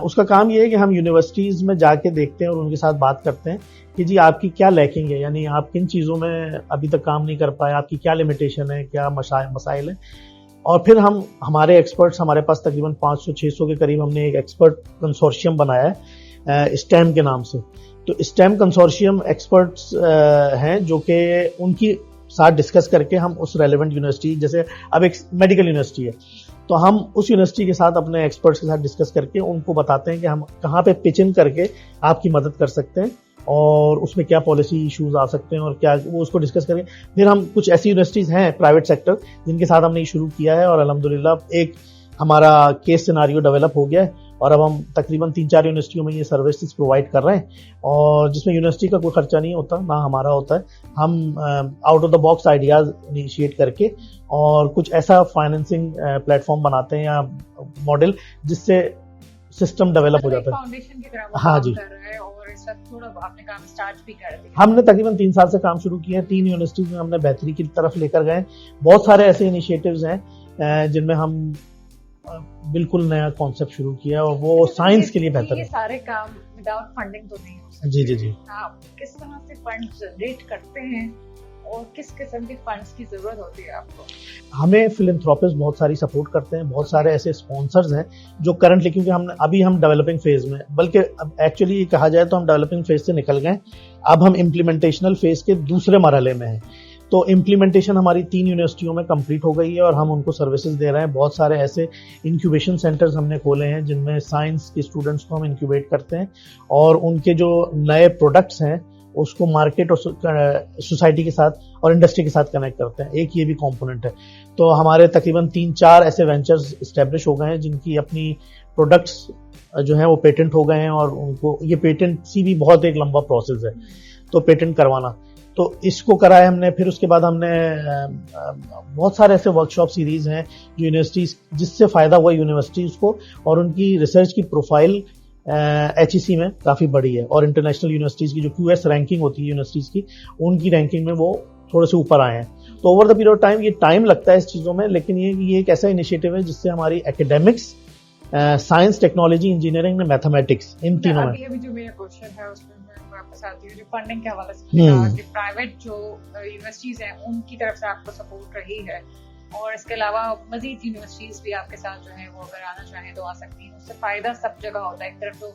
उसका काम ये है कि हम यूनिवर्सिटीज़ में जाके देखते हैं और उनके साथ बात करते हैं कि जी आपकी क्या लैकिंग है, यानी आप किन चीज़ों में अभी तक काम नहीं कर पाए, आपकी क्या लिमिटेशन है, क्या मसाइल है। और फिर हमारे एक्सपर्ट्स, हमारे पास तकरीबन 500-600 के करीब हमने एक एक्सपर्ट कंसोर्शियम बनाया है स्टेम के नाम से। तो स्टेम कंसोर्शियम एक्सपर्ट्स हैं जो कि उनकी साथ डिस्कस करके हम उस रेलेवेंट यूनिवर्सिटी, जैसे अब एक मेडिकल यूनिवर्सिटी है तो हम उस यूनिवर्सिटी के साथ अपने एक्सपर्ट्स के साथ डिस्कस करके उनको बताते हैं कि हम कहाँ पे पिच इन करके आपकी मदद कर सकते हैं और उसमें क्या पॉलिसी इश्यूज आ सकते हैं और क्या, वो उसको डिस्कस करके फिर हम कुछ ऐसी यूनिवर्सिटीज़ हैं प्राइवेट सेक्टर जिनके साथ हमने शुरू किया है और अल्हम्दुलिल्लाह एक हमारा केस सिनारियो डेवलप हो गया है और अब हम तकरीबन 3-4 यूनिवर्सिटियों में ये सर्विसेज प्रोवाइड कर रहे हैं और जिसमें यूनिवर्सिटी का कोई खर्चा नहीं होता, ना हमारा होता है। हम out of the box ideas initiate करके और कुछ ऐसा फाइनेंसिंग प्लेटफॉर्म बनाते हैं या मॉडल जिससे सिस्टम डेवलप हो जाता है। फाउंडेशन की तरह हाँ जी, और इस वक्त थोड़ा आपने काम स्टार्ट भी कर दिया। हमने तकरीबन 3 साल से काम शुरू किया है। 3 यूनिवर्सिटीज में हमने बेहतरी की तरफ लेकर गए। बहुत सारे ऐसे इनिशिएटिव्स हैं जिनमें हम बिल्कुल नया कॉन्सेप्ट शुरू किया और वो साइंस के लिए बेहतर है। ये सारे काम विदाउट फंडिंग तो नहीं हो सकते। जी जी जी। आप किस तरह से फंड जनरेट करते हैं और किस किस्म के फंड्स की जरूरत होती है आपको? हमें फिलैंथ्रोपिस्ट बहुत सारी सपोर्ट करते हैं, बहुत सारे ऐसे स्पॉन्सर्स हैं जो करंटली, क्योंकि हम डेवलपिंग फेज में, बल्कि अब एक्चुअली कहा जाए तो हम डेवलपिंग फेज से निकल गए, अब हम इम्प्लीमेंटेशनल फेज के दूसरे मरहले में हैं। तो इम्प्लीमेंटेशन हमारी 3 यूनिवर्सिटियों में कंप्लीट हो गई है और हम उनको सर्विसेज दे रहे हैं। बहुत सारे ऐसे इंक्यूबेशन सेंटर्स हमने खोले हैं जिनमें साइंस के स्टूडेंट्स को हम इंक्यूबेट करते हैं और उनके जो नए प्रोडक्ट्स हैं उसको मार्केट और सोसाइटी के साथ और इंडस्ट्री के साथ कनेक्ट करते हैं। एक ये भी कंपोनेंट है। तो हमारे तकरीबन 3-4 ऐसे वेंचर्स इस्टेब्लिश हो गए हैं जिनकी अपनी प्रोडक्ट्स जो हैं वो पेटेंट हो गए हैं और उनको ये पेटेंट सी भी बहुत एक लंबा प्रोसेस है, तो पेटेंट करवाना, तो इसको कराया हमने। फिर उसके बाद हमने बहुत सारे ऐसे वर्कशॉप सीरीज हैं जो यूनिवर्सिटीज, जिससे फ़ायदा हुआ यूनिवर्सिटीज़ को और उनकी रिसर्च की प्रोफाइल HEC में काफ़ी बढ़ी है और इंटरनेशनल यूनिवर्सिटीज़ की जो QS रैंकिंग होती है यूनिवर्सिटीज़ की, उनकी रैंकिंग में वो थोड़े से ऊपर आए हैं। तो over the period of time ये टाइम लगता है इस चीज़ों में, लेकिन ये एक ऐसा इनिशिएटिव है जिससे हमारी academics, science, technology, engineering and mathematics, इन तीनों में। अभी जो मेरा क्वेश्चन है उसमें मैं वापस आती हूँ जो फंडिंग के हवाले से, प्राइवेट जो यूनिवर्सिटीज हैं उनकी तरफ से आपको सपोर्ट रही है और इसके अलावा मजीद यूनिवर्सिटीज भी आपके साथ जो है वो अगर आना चाहें तो आ सकती हैं। उससे फायदा सब जगह होता है। एक तरफ तो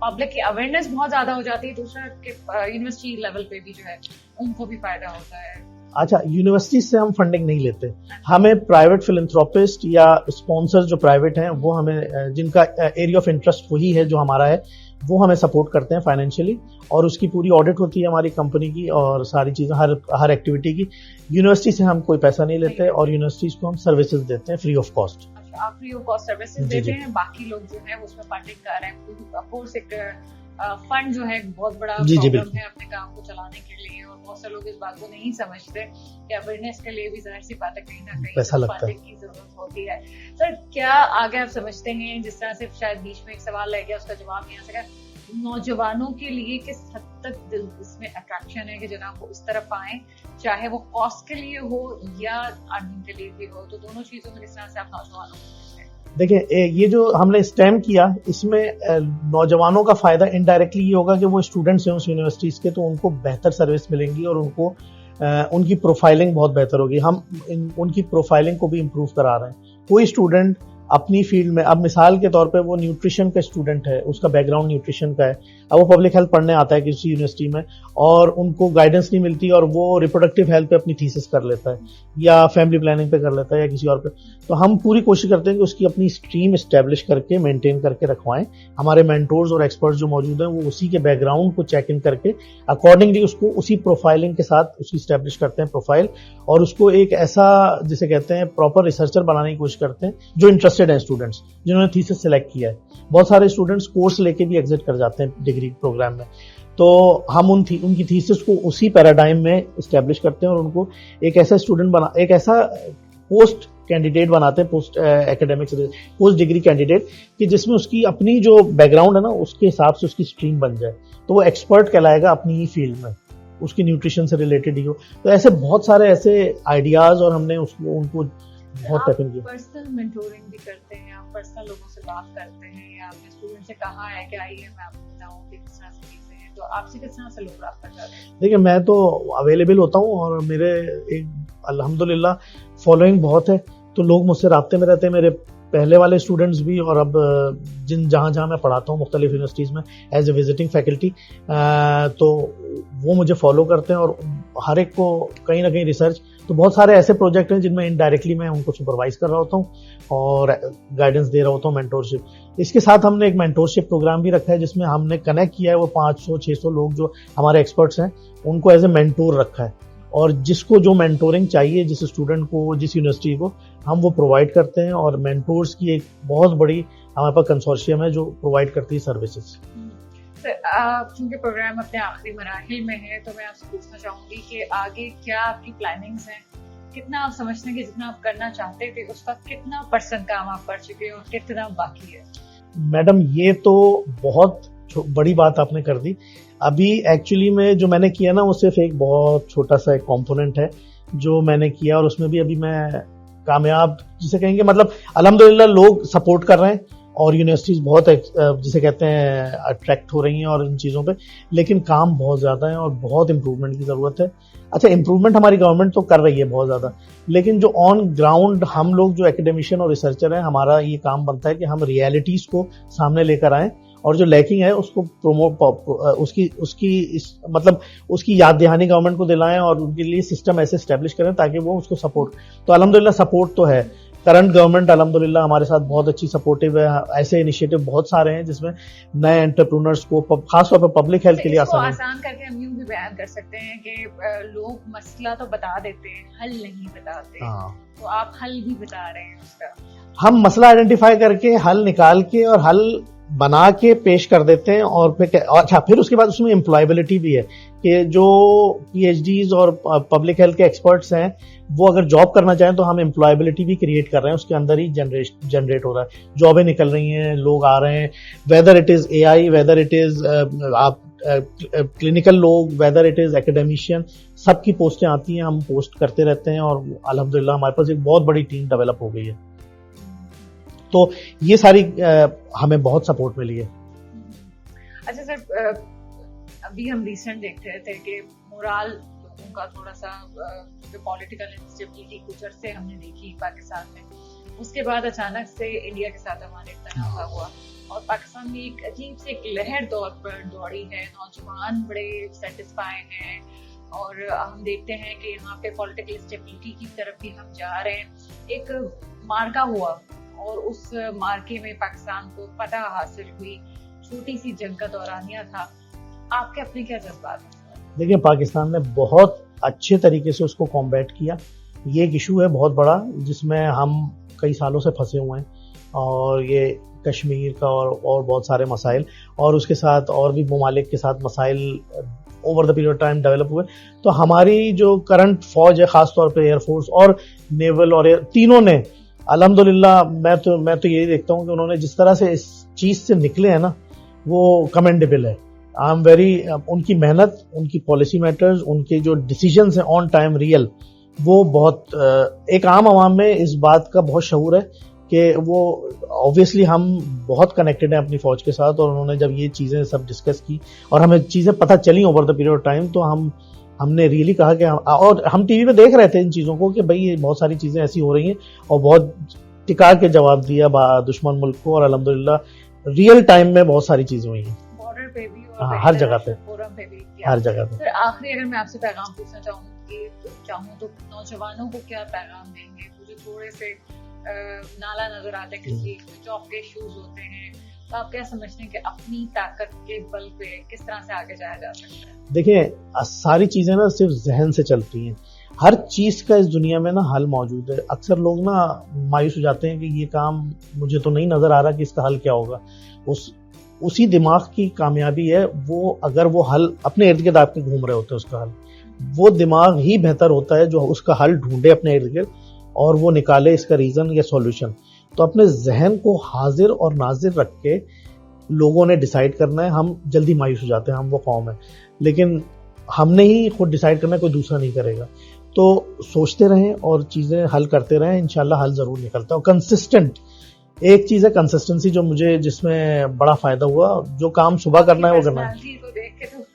पब्लिक की अवेयरनेस बहुत ज्यादा हो जाती है, दूसरा कि यूनिवर्सिटी लेवल पे भी जो है उनको भी फायदा होता है। अच्छा, यूनिवर्सिटी से हम फंडिंग नहीं लेते, हमें प्राइवेट फिलैंथ्रोपिस्ट या स्पॉन्सर जो प्राइवेट हैं वो हमें, जिनका एरिया ऑफ इंटरेस्ट वही है जो हमारा है, वो हमें सपोर्ट करते हैं फाइनेंशियली, और उसकी पूरी ऑडिट होती है हमारी कंपनी की और सारी चीज़ें हर एक्टिविटी की। यूनिवर्सिटी से हम कोई पैसा नहीं लेते और यूनिवर्सिटीज को हम सर्विसेज देते हैं फ्री ऑफ कॉस्ट। अच्छा, आप फ्री ऑफ कॉस्ट सर्विसेज देते हैं, बाकी लोग जो है उसमें फंडिंग कर रहे हैं। ऑफ कोर्स एक फंड जो है एक बहुत बड़ा प्रॉब्लम है अपने काम को चलाने के लिए, और बहुत से लोग इस बात को नहीं समझते कि अवेयरनेस के लिए भी जाहिर सी बात है कहीं ना कहीं पैसा लगता है, फंडिंग की जरूरत होती है। सर, क्या आगे आप समझते हैं, जिस तरह से शायद बीच में एक सवाल रह गया उसका जवाब नहीं आ सका, नौजवानों के लिए किस हद तक इसमें अट्रैक्शन है कि जनाब वो इस तरफ आए, चाहे वो कॉस्ट के लिए हो या अर्निंग के लिए भी हो, तो दोनों चीजों में किस तरह से आप नौजवानों को? देखिए, ये जो हमने स्टेम किया इसमें नौजवानों का फायदा इनडायरेक्टली ये होगा कि वो स्टूडेंट्स हैं उस यूनिवर्सिटीज के, तो उनको बेहतर सर्विस मिलेंगी और उनको उनकी प्रोफाइलिंग बहुत बेहतर होगी। हम उनकी प्रोफाइलिंग को भी इम्प्रूव करा रहे हैं। कोई स्टूडेंट अपनी फील्ड में, अब मिसाल के तौर पे वो न्यूट्रिशन का स्टूडेंट है, उसका बैकग्राउंड न्यूट्रिशन का है, अब वो पब्लिक हेल्थ पढ़ने आता है किसी यूनिवर्सिटी में और उनको गाइडेंस नहीं मिलती और वो रिप्रोडक्टिव हेल्थ पे अपनी थीसिस कर लेता है या फैमिली प्लानिंग पे कर लेता है या किसी और पे, तो हम पूरी कोशिश करते हैं कि उसकी अपनी स्ट्रीम एस्टेब्लिश करके मेंटेन करके रखवाएं। हमारे मेंटोर्स और एक्सपर्ट्स जो मौजूद हैं वो उसी के बैकग्राउंड को चेक इन करके अकॉर्डिंगली उसको उसी प्रोफाइलिंग के साथ उसकी एस्टेब्लिश करते हैं प्रोफाइल, और उसको एक ऐसा जिसे कहते हैं प्रॉपर रिसर्चर बनाने की कोशिश करते हैं जो इंटरेस्टेड है स्टूडेंट्स, जिन्होंने थीसिस सेलेक्ट किया है। बहुत सारे स्टूडेंट्स कोर्स लेके भी एग्जिट कर जाते हैं डिग्री प्रोग्राम में, तो हम उनकी थीसिस को उसी पैराडाइम में एस्टेब्लिश करते हैं और उनको एक ऐसा एक ऐसा पोस्ट कैंडिडेट बनाते हैं, post academic post degree candidate, कि जिसमें उसकी अपनी जो बैकग्राउंड है ना उसके हिसाब से उसकी स्ट्रीम बन जाए, तो वो एक्सपर्ट कहलाएगा अपनी ही फील्ड में, उसकी न्यूट्रिशन से रिलेटेड ही हो। तो ऐसे बहुत सारे ऐसे आइडियाज और हमने उनको बहुत टैकल किया। पर्सनल मेंटोरिंग भी करते हैं आप, पर्सनल लोगों से बात करते हैं, या आपने स्टूडेंट से कहा है कि आइए मैं आपको बताऊं कि किस तरह से चीजें हैं, तो आपसे किस तरह से लोग राब्ता कर रहे हैं? देखिए, मैं तो अवेलेबल होता हूँ और मेरे एक अल्हम्दुलिल्लाह फॉलोइंग बहुत है, तो लोग मुझसे राब्ते में रहते हैं, मेरे पहले वाले स्टूडेंट्स भी और अब जहाँ मैं पढ़ाता हूँ मुख्तलिफ यूनिवर्सिटीज़ में एज ए विजिटिंग फैकल्टी, तो वो मुझे फॉलो करते हैं और हर एक को कहीं ना कहीं रिसर्च, तो बहुत सारे ऐसे प्रोजेक्ट हैं जिनमें इनडायरेक्टली मैं उनको सुपरवाइज कर रहा होता हूँ और गाइडेंस दे रहा होता हूँ, मेंटोरशिप। इसके साथ हमने एक मेंटोरशिप प्रोग्राम भी रखा है जिसमें हमने कनेक्ट किया है वो 500-600 लोग जो हमारे एक्सपर्ट्स हैं उनको एज ए मेंटोर रखा है, और जिसको जो मेंटोरिंग चाहिए, जिस स्टूडेंट को, जिस यूनिवर्सिटी को, हम वो प्रोवाइड करते हैं। और मेंटोर्स की एक बहुत बड़ी हमारे पास कंसोर्शियम है जो प्रोवाइड करती है सर्विसेज। चूंकि प्रोग्राम अपने आखिरी मराहिल में है, तो मैं आपसे पूछना चाहूंगी कि आगे क्या आपकी प्लानिंग्स हैं, कितना आप समझते हैं कि जितना आप करना चाहते थे उसका कितना % काम आप कर चुके हैं और कितना बाकी है? मैडम, ये तो बहुत बड़ी बात आपने कर दी। अभी एक्चुअली में जो मैंने किया ना वो सिर्फ एक बहुत छोटा सा एक कंपोनेंट है जो मैंने किया, और उसमें भी अभी मैं कामयाब जिसे कहेंगे, मतलब अल्हम्दुलिल्लाह लोग सपोर्ट कर रहे हैं और यूनिवर्सिटीज बहुत जिसे कहते हैं अट्रैक्ट हो रही हैं और इन चीज़ों पे, लेकिन काम बहुत ज़्यादा है और बहुत इम्प्रूवमेंट की ज़रूरत है। अच्छा, इम्प्रूवमेंट हमारी गवर्नमेंट तो कर रही है बहुत ज़्यादा, लेकिन जो ऑन ग्राउंड हम लोग जो एकेडमिशियन और रिसर्चर हैं, हमारा ये काम बनता है कि हम रियलिटीज़ को सामने लेकर आएँ और जो लैकिंग है उसको मतलब उसकी याद दहानी गवर्नमेंट को दिलाएं और उनके लिए सिस्टम ऐसे स्टैब्लिश करें ताकि वो उसको सपोर्ट, तो अल्हम्दुलिल्लाह सपोर्ट तो है। करंट गवर्नमेंट अल्हम्दुलिल्लाह हमारे साथ बहुत अच्छी सपोर्टिव है। ऐसे इनिशिएटिव बहुत सारे हैं जिसमें नए एंटरप्रेन्योर्स को खासतौर पर पब्लिक हेल्थ के लिए आसान करके हम यूं भी बयान कर सकते हैं कि लोग मसला तो बता देते हैं, हल नहीं बताते। तो आप हल भी बता रहे हैं उसका। हम मसला आइडेंटिफाई करके हल निकाल के और हल बना के पेश कर देते हैं, और फिर उसके बाद उसमें एम्प्लॉयबिलिटी भी है कि जो PhDs और पब्लिक हेल्थ के एक्सपर्ट्स हैं वो अगर जॉब करना चाहें तो हम एम्प्लॉयबिलिटी भी क्रिएट कर रहे हैं, उसके अंदर ही जनरेट हो रहा है, जॉबें निकल रही हैं, लोग आ रहे हैं, whether it is AI, whether it is आप क्लिनिकल लोग, वेदर इट इज एकेडमिशियन, सबकी पोस्टें आती हैं, हम पोस्ट करते रहते हैं और अल्हम्दुलिल्लाह हमारे पास एक बहुत बड़ी टीम डेवलप हो गई है। तो ये सारी हमें बहुत सपोर्ट मिली है। अच्छा सर, अभी हम रिसेंट देख रहे थे कि मोराल लोगों का थोड़ा सा जो पॉलिटिकल इंस्टेबिलिटी कुछ अरसे हमने देखी पाकिस्तान में, उसके बाद अचानक से इंडिया के साथ हमारे तनाव हुआ और पाकिस्तान में एक अजीब से एक लहर दौर पर दौड़ी है। नौजवान बड़े सेटिस्फाइड हैं और हम देखते हैं कि यहाँ पे पॉलिटिकल स्टेबिलिटी की तरफ भी हम जा रहे हैं। एक मार्का हुआ और उस मार्के में पाकिस्तान को फतह हासिल हुई। छोटी सी जंग का दौरानिया था। आपके अपने क्या जज्बात हैं? देखिए, पाकिस्तान ने बहुत अच्छे तरीके से उसको कॉम्बैट किया। ये एक इशू है बहुत बड़ा जिसमें हम कई सालों से फंसे हुए हैं और ये कश्मीर का और बहुत सारे मसाइल और उसके साथ और भी ममालिक के साथ मसाइल over the period time develop हुए। तो हमारी जो करंट फौज है, खासतौर पे एयरफोर्स और नेवल और तीनों ने अल्हम्दुलिल्लाह, मैं तो यही देखता हूँ कि उन्होंने जिस तरह से इस चीज से निकले हैं ना, वो कमेंडेबल है। आई एम वेरी, उनकी मेहनत, उनकी पॉलिसी मैटर्स, उनके जो डिसीजंस हैं ऑन टाइम रियल, वो बहुत एक आम आवाम में इस बात का बहुत शऊर है कि वो ऑब्वियसली हम बहुत कनेक्टेड हैं अपनी फौज के साथ और उन्होंने जब ये चीज़ें सब डिस्कस की और हमें चीज़ें पता चली over the period of time, तो हमने रियली कहा कि और हम टीवी पे देख रहे थे इन चीज़ों को कि भाई ये बहुत सारी चीज़ें ऐसी हो रही हैं और बहुत टिका के जवाब दिया दुश्मन मुल्क को और अल्हम्दुलिल्लाह रियल टाइम में बहुत सारी चीज़ें हुई हैं बॉर्डर पे भी और हर जगह पे, फोरम पे भी, हर जगह पे। फिर आखिरी अगर मैं आपसे पैगाम पूछना चाहूँ तो नौजवानों को क्या पैगाम देंगे? मुझे थोड़े से नाला नजर आता है, किसी जॉब के इश्यूज होते हैं, तो आप क्या समझते हैं कि अपनी ताकत के बल पे किस तरह से आगे जाया जा सकता है? देखिए, सारी चीजें ना सिर्फ जहन से चलती हैं। हर चीज का इस दुनिया में ना हल मौजूद है। अक्सर लोग ना मायूस हो जाते हैं कि ये काम मुझे तो नहीं नजर आ रहा कि इसका हल क्या होगा। उसी दिमाग की कामयाबी है वो, अगर वो हल अपने इर्द गिर्द आपके घूम रहे होते हैं, उसका हल वो दिमाग ही बेहतर होता है जो उसका हल ढूंढे अपने इर्द गिर्द और वो निकाले इसका रीजन या सॉल्यूशन। तो अपने जहन को हाजिर और नाजिर रख के लोगों ने डिसाइड करना है। हम जल्दी मायूस हो जाते हैं, हम वो कौम है, लेकिन हमने ही खुद डिसाइड करना है, कोई दूसरा नहीं करेगा। तो सोचते रहें और चीजें हल करते रहें, इंशाल्लाह हल जरूर निकलता है। और कंसिस्टेंट एक चीज है कंसिस्टेंसी, जो मुझे जिसमें बड़ा फायदा हुआ। जो काम सुबह करना है वो करना है।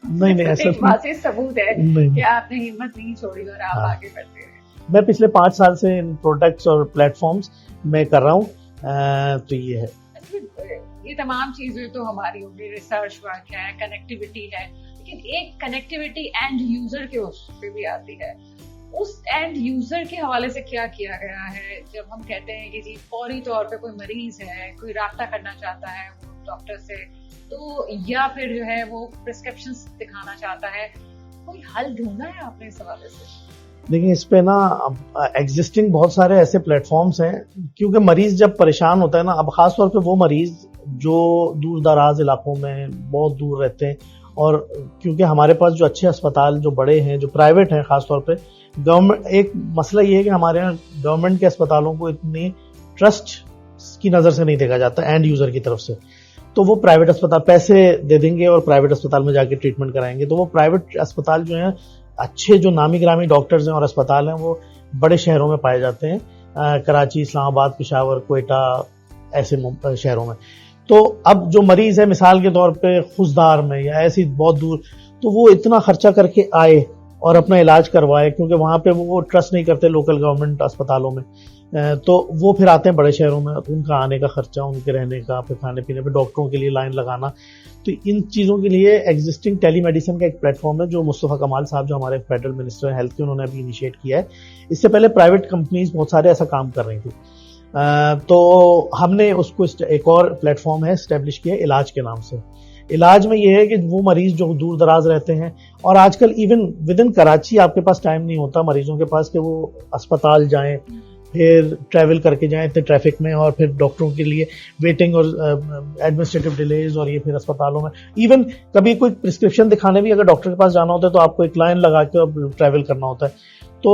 नहीं ऐसा सबूत है कि आपने हिम्मत नहीं छोड़ी और आप आगे बढ़ते रहे। मैं पिछले 5 साल से इन प्रोडक्ट्स और प्लेटफॉर्म्स में कर रहा हूँ। तो ये है, ये तमाम चीजें तो हमारी होगी, रिसर्च वर्क है, कनेक्टिविटी है, लेकिन एक कनेक्टिविटी एंड यूजर के उस पे भी आती है। उस एंड यूजर के हवाले से क्या किया गया है? जब हम कहते हैं कि जी फौरी तौर पे कोई मरीज है, कोई राब्ता करना चाहता है डॉक्टर से, तो या फिर जो है वो प्रिस्क्रिप्शन दिखाना चाहता है, कोई हल ढूंढा है आपने इस हवाले से? देखिए, इस पे ना एग्जिस्टिंग बहुत सारे ऐसे प्लेटफॉर्म्स हैं, क्योंकि मरीज जब परेशान होता है ना, अब खास तौर पे वो मरीज जो दूर दराज इलाकों में बहुत दूर रहते हैं, और क्योंकि हमारे पास जो अच्छे अस्पताल जो बड़े हैं, जो प्राइवेट हैं, खास तौर पे गवर्नमेंट, एक मसला ये है कि हमारे यहाँ गवर्नमेंट के अस्पतालों को इतनी ट्रस्ट की नज़र से नहीं देखा जाता एंड यूजर की तरफ से। तो वो प्राइवेट अस्पताल पैसे दे देंगे और प्राइवेट अस्पताल में जाके ट्रीटमेंट कराएंगे। तो वो प्राइवेट अस्पताल जो हैं, अच्छे जो नामी गिरामी डॉक्टर्स हैं और अस्पताल हैं, वो बड़े शहरों में पाए जाते हैं, कराची, इस्लामाबाद, पेशावर, क्वेटा, ऐसे शहरों में। तो अब जो मरीज है मिसाल के तौर पे खुशदार में या ऐसी बहुत दूर, तो वो इतना खर्चा करके आए और अपना इलाज करवाए, क्योंकि वहाँ पे वो ट्रस्ट नहीं करते लोकल गवर्नमेंट अस्पतालों में, तो वो फिर आते हैं बड़े शहरों में। उनका आने का खर्चा, उनके रहने का, फिर खाने पीने पे, डॉक्टरों के लिए लाइन लगाना, तो इन चीज़ों के लिए एग्जिस्टिंग टेलीमेडिसिन का एक प्लेटफॉर्म है जो मुस्तफ़ा कमाल साहब, जो हमारे फेडरल मिनिस्टर हैं हेल्थ के, उन्होंने अभी इनिशिएट किया है। इससे पहले प्राइवेट कंपनीज बहुत सारे ऐसा काम कर रही थी, तो हमने उसको एक और प्लेटफॉर्म है एस्टेब्लिश किया इलाज के नाम से। इलाज में ये है कि वो मरीज जो दूर दराज रहते हैं, और आजकल इवन विद इन कराची आपके पास टाइम नहीं होता मरीजों के पास कि वो अस्पताल जाएं, फिर ट्रैवल करके जाएं इतने ट्रैफिक में, और फिर डॉक्टरों के लिए वेटिंग और एडमिनिस्ट्रेटिव डिलेज, और ये फिर अस्पतालों में इवन कभी कोई प्रिस्क्रिप्शन दिखाने भी अगर डॉक्टर के पास जाना होता है तो आपको एक लाइन लगा के ट्रैवल करना होता है। तो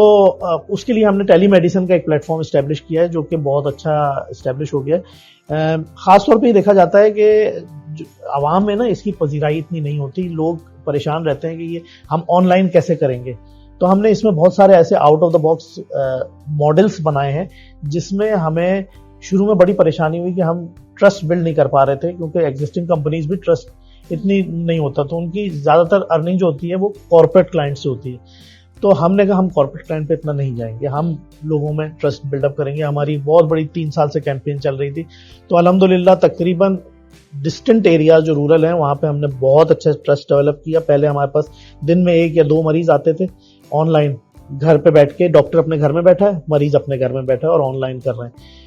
उसके लिए हमने टेलीमेडिसिन का एक प्लेटफॉर्म इस्टेब्लिश किया है जो कि बहुत अच्छा इस्टेब्लिश हो गया है। खासतौर पे देखा जाता है कि आवाम में ना इसकी पजीराई इतनी नहीं होती, लोग परेशान रहते हैं कि ये हम ऑनलाइन कैसे करेंगे। तो हमने इसमें बहुत सारे ऐसे out of the box models बनाए हैं, जिसमें हमें शुरू में बड़ी परेशानी हुई कि हम ट्रस्ट बिल्ड नहीं कर पा रहे थे, क्योंकि एग्जिस्टिंग कंपनीज भी ट्रस्ट इतनी नहीं होता, तो उनकी ज़्यादातर अर्निंग जो होती है वो कॉर्पोरेट क्लाइंट से होती है। तो हमने कहा हम कॉर्पोरेट क्लाइंट पे इतना नहीं जाएंगे, हम लोगों में ट्रस्ट बिल्डअप करेंगे। हमारी बहुत बड़ी 3 साल से कैंपेन चल रही थी, तो अल्हम्दुलिल्लाह तकरीबन डिस्टेंट एरिया जो रूरल हैं वहाँ पे हमने बहुत अच्छा ट्रस्ट डेवलप किया। पहले हमारे पास दिन में 1 या 2 मरीज आते थे ऑनलाइन, घर पे बैठ के, डॉक्टर अपने घर में बैठा है, मरीज अपने घर में बैठा है और ऑनलाइन कर रहे हैं।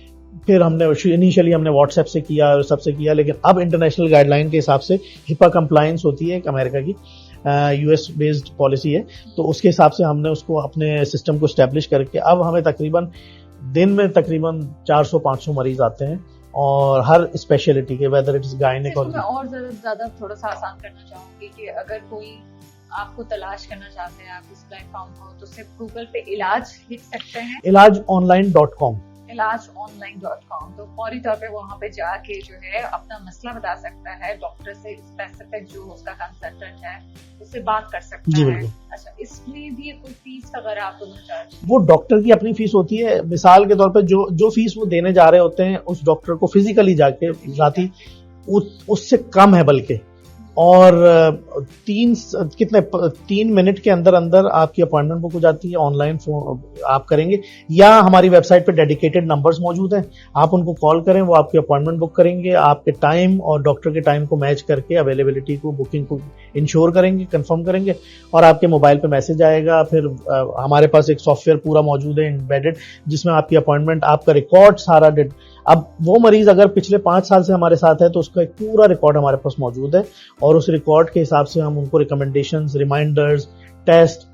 फिर हमने इनिशियली हमने व्हाट्सएप से किया और सबसे किया, लेकिन अब इंटरनेशनल गाइडलाइन के हिसाब से हिपा कंप्लायंस होती है, एक अमेरिका की यूएस बेस्ड पॉलिसी है, तो उसके हिसाब से हमने उसको अपने सिस्टम को स्टैब्लिश करके अब हमें तकरीबन दिन में तकरीबन 400-500 मरीज आते हैं, और हर स्पेशलिटी के, वेदर इट्स गायनेकोलॉजी। मैं और ज्यादा थोड़ा सा आसान करना चाहूंगी कि अगर कोई आपको तलाश करना चाहते हैं आप इस प्लेटफॉर्म को, तो सिर्फ गूगल पे इलाज लिख सकते हैं, ilajonline.com, ilajonline.com, तो फौरी तौर पे वहाँ पे जाके जो है अपना मसला बता सकता है, डॉक्टर से स्पेसिफिक जो उसका कंसल्टेंट है उससे बात कर सकता जी है। बिल्कुल। अच्छा, इसमें भी कोई फीस वगैरह आप लोग चार्ज? वो डॉक्टर की अपनी फीस होती है। मिसाल के तौर पे जो फीस वो देने जा रहे होते हैं उस डॉक्टर को फिजिकली जाके जाती उससे कम है बल्कि, और 3 मिनट के अंदर अंदर आपकी अपॉइंटमेंट बुक हो जाती है। ऑनलाइन फोन आप करेंगे या हमारी वेबसाइट पे डेडिकेटेड नंबर्स मौजूद हैं, आप उनको कॉल करें, वो आपकी अपॉइंटमेंट बुक करेंगे, आपके टाइम और डॉक्टर के टाइम को मैच करके अवेलेबिलिटी को, बुकिंग को इंश्योर करेंगे, कंफर्म करेंगे, और आपके मोबाइल पे मैसेज आएगा। फिर हमारे पास एक सॉफ्टवेयर पूरा मौजूद है एम्बेडेड, जिसमें आपकी अपॉइंटमेंट, आपका रिकॉर्ड सारा अब वो मरीज अगर पिछले 5 साल से हमारे साथ है तो उसका एक पूरा रिकॉर्ड हमारे पास मौजूद है, और उस रिकॉर्ड के हिसाब से हम उनको रिकमेंडेशंस, रिमाइंडर्स, टेस्ट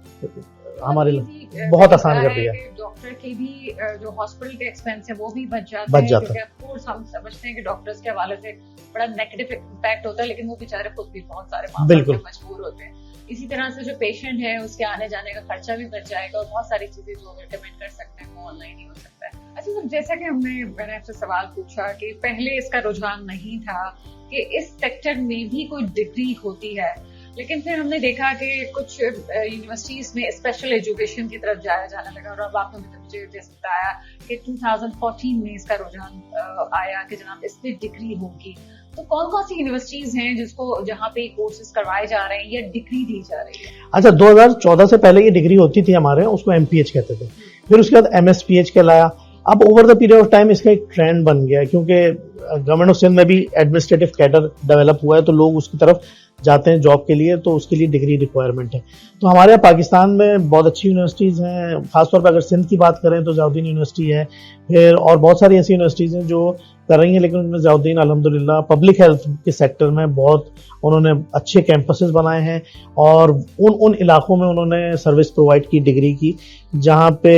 हमारे लिए बहुत आसान कर दिया। डॉक्टर के भी जो हॉस्पिटल के एक्सपेंस है वो भी बच जाते हैं। ऑफकोर्स हम समझते हैं कि डॉक्टर्स के हवाले से बड़ा नेगेटिव इम्पैक्ट होता है, लेकिन वो बेचारे खुद भी बहुत सारे मामलों में मजबूर होते हैं। इसी तरह से जो पेशेंट है उसके आने जाने का खर्चा भी बच जाएगा, और बहुत सारी चीजें जो रिकमेंड कर सकते हैं वो ऑनलाइन ही हो सकता है। अच्छा सर, जैसा कि मैंने आपसे सवाल पूछा कि पहले इसका रुझान नहीं था कि इस सेक्टर में भी कोई डिग्री होती है, लेकिन फिर हमने देखा कि कुछ यूनिवर्सिटीज में स्पेशल एजुकेशन की तरफ जाया जाने लगा, और अब आपने मुझे जैसे बताया कि 2014 में इसका रुझान आया कि जनाब इसमें डिग्री होगी। तो कौन कौन सी यूनिवर्सिटीज हैं जिसको जहाँ पे कोर्सेज करवाए जा रहे हैं या डिग्री दी जा रही है? अच्छा, 2014 से पहले ये डिग्री होती थी हमारे, उसको MPH कहते थे, फिर उसके बाद MSPH कहलाया। अब over the period of time इसका एक ट्रेंड बन गया है, क्योंकि गवर्नमेंट ऑफ सिंध में भी एडमिनिस्ट्रेटिव कैडर डेवलप हुआ है, तो लोग उसकी तरफ जाते हैं जॉब के लिए, तो उसके लिए डिग्री रिक्वायरमेंट है। तो हमारे यहाँ पाकिस्तान में बहुत अच्छी यूनिवर्सिटीज़ हैं, खासतौर पर अगर सिंध की बात करें तो ज़ियाउद्दीन यूनिवर्सिटी है, फिर और बहुत सारी ऐसी यूनिवर्सिटीज़ हैं जो कर रही हैं, लेकिन उनमें ज़ियाउद्दीन अल्हम्दुलिल्लाह पब्लिक हेल्थ के सेक्टर में बहुत उन्होंने अच्छे कैंपसेस बनाए हैं, और उन इलाकों में उन्होंने सर्विस प्रोवाइड की डिग्री की, जहाँ पे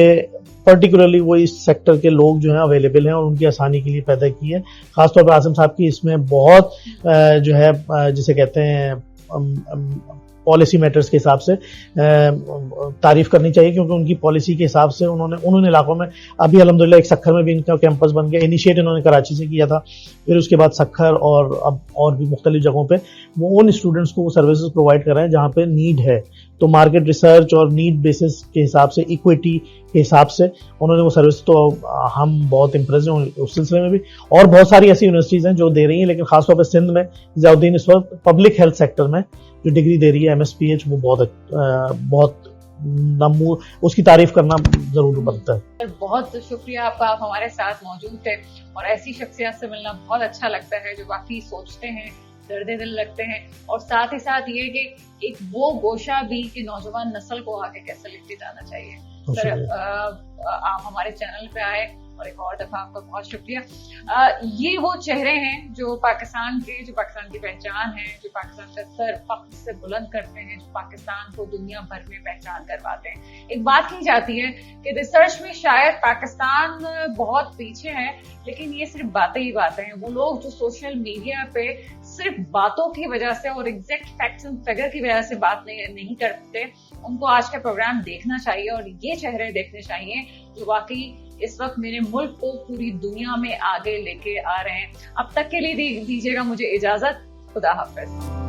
पर्टिकुलरली वो इस सेक्टर के लोग जो हैं अवेलेबल हैं, और उनकी आसानी के लिए पैदा की है। खासतौर पर आसिम साहब की इसमें बहुत जो है जिसे कहते हैं पॉलिसी मैटर्स के हिसाब से तारीफ करनी चाहिए, क्योंकि उनकी पॉलिसी के हिसाब से उन इलाकों में अभी अल्हम्दुलिल्लाह एक सखर में भी इनका कैंपस बन गया। इनिशिएट इन्होंने कराची से किया था, फिर उसके बाद सखर और अब और भी मुख्तलिफ जगहों पे वो उन स्टूडेंट्स को सर्विसेज प्रोवाइड कर रहे हैं जहाँ पे नीड है। तो मार्केट रिसर्च और नीड बेसिस के हिसाब से, इक्विटी के हिसाब से उन्होंने वो सर्विस, तो हम बहुत इम्प्रेस हैं उस सिलसिले में भी। और बहुत सारी ऐसी यूनिवर्सिटीज़ हैं जो दे रही हैं, लेकिन खासतौर पर सिंध में ज़ियाउद्दीन इस वक्त पब्लिक हेल्थ सेक्टर में जो डिग्री दे रही है MSPH, वो बहुत उसकी तारीफ करना जरूर बनता है। बहुत शुक्रिया आपका, आप हमारे साथ मौजूद थे, और ऐसी शख्सियत से मिलना बहुत अच्छा लगता है जो वाकई सोचते हैं, दर्दे दिल लगते हैं, और साथ ही साथ ये कि एक वो गोशा भी कि नौजवान नस्ल को आगे कैसे लेके जाना चाहिए। सर, आप हमारे चैनल पे आए और एक और दफा आपका बहुत शुक्रिया। ये वो चेहरे हैं जो पाकिस्तान की पहचान है, जो पाकिस्तान का सर फख्र से बुलंद करते हैं, जो पाकिस्तान को दुनिया भर में पहचान करवाते हैं। एक बात की जाती है कि रिसर्च में शायद पाकिस्तान बहुत पीछे है, लेकिन ये सिर्फ बातें ही बातें हैं। वो लोग जो सोशल मीडिया पे सिर्फ बातों की वजह से और एग्जैक्ट फैक्ट्स एंड फिगर की वजह से बात नहीं करते, उनको आज का प्रोग्राम देखना चाहिए और ये चेहरे देखने चाहिए जो वाकई इस वक्त मेरे मुल्क को पूरी दुनिया में आगे लेके आ रहे हैं। अब तक के लिए दीजिएगा मुझे इजाजत। खुदा हाफिज।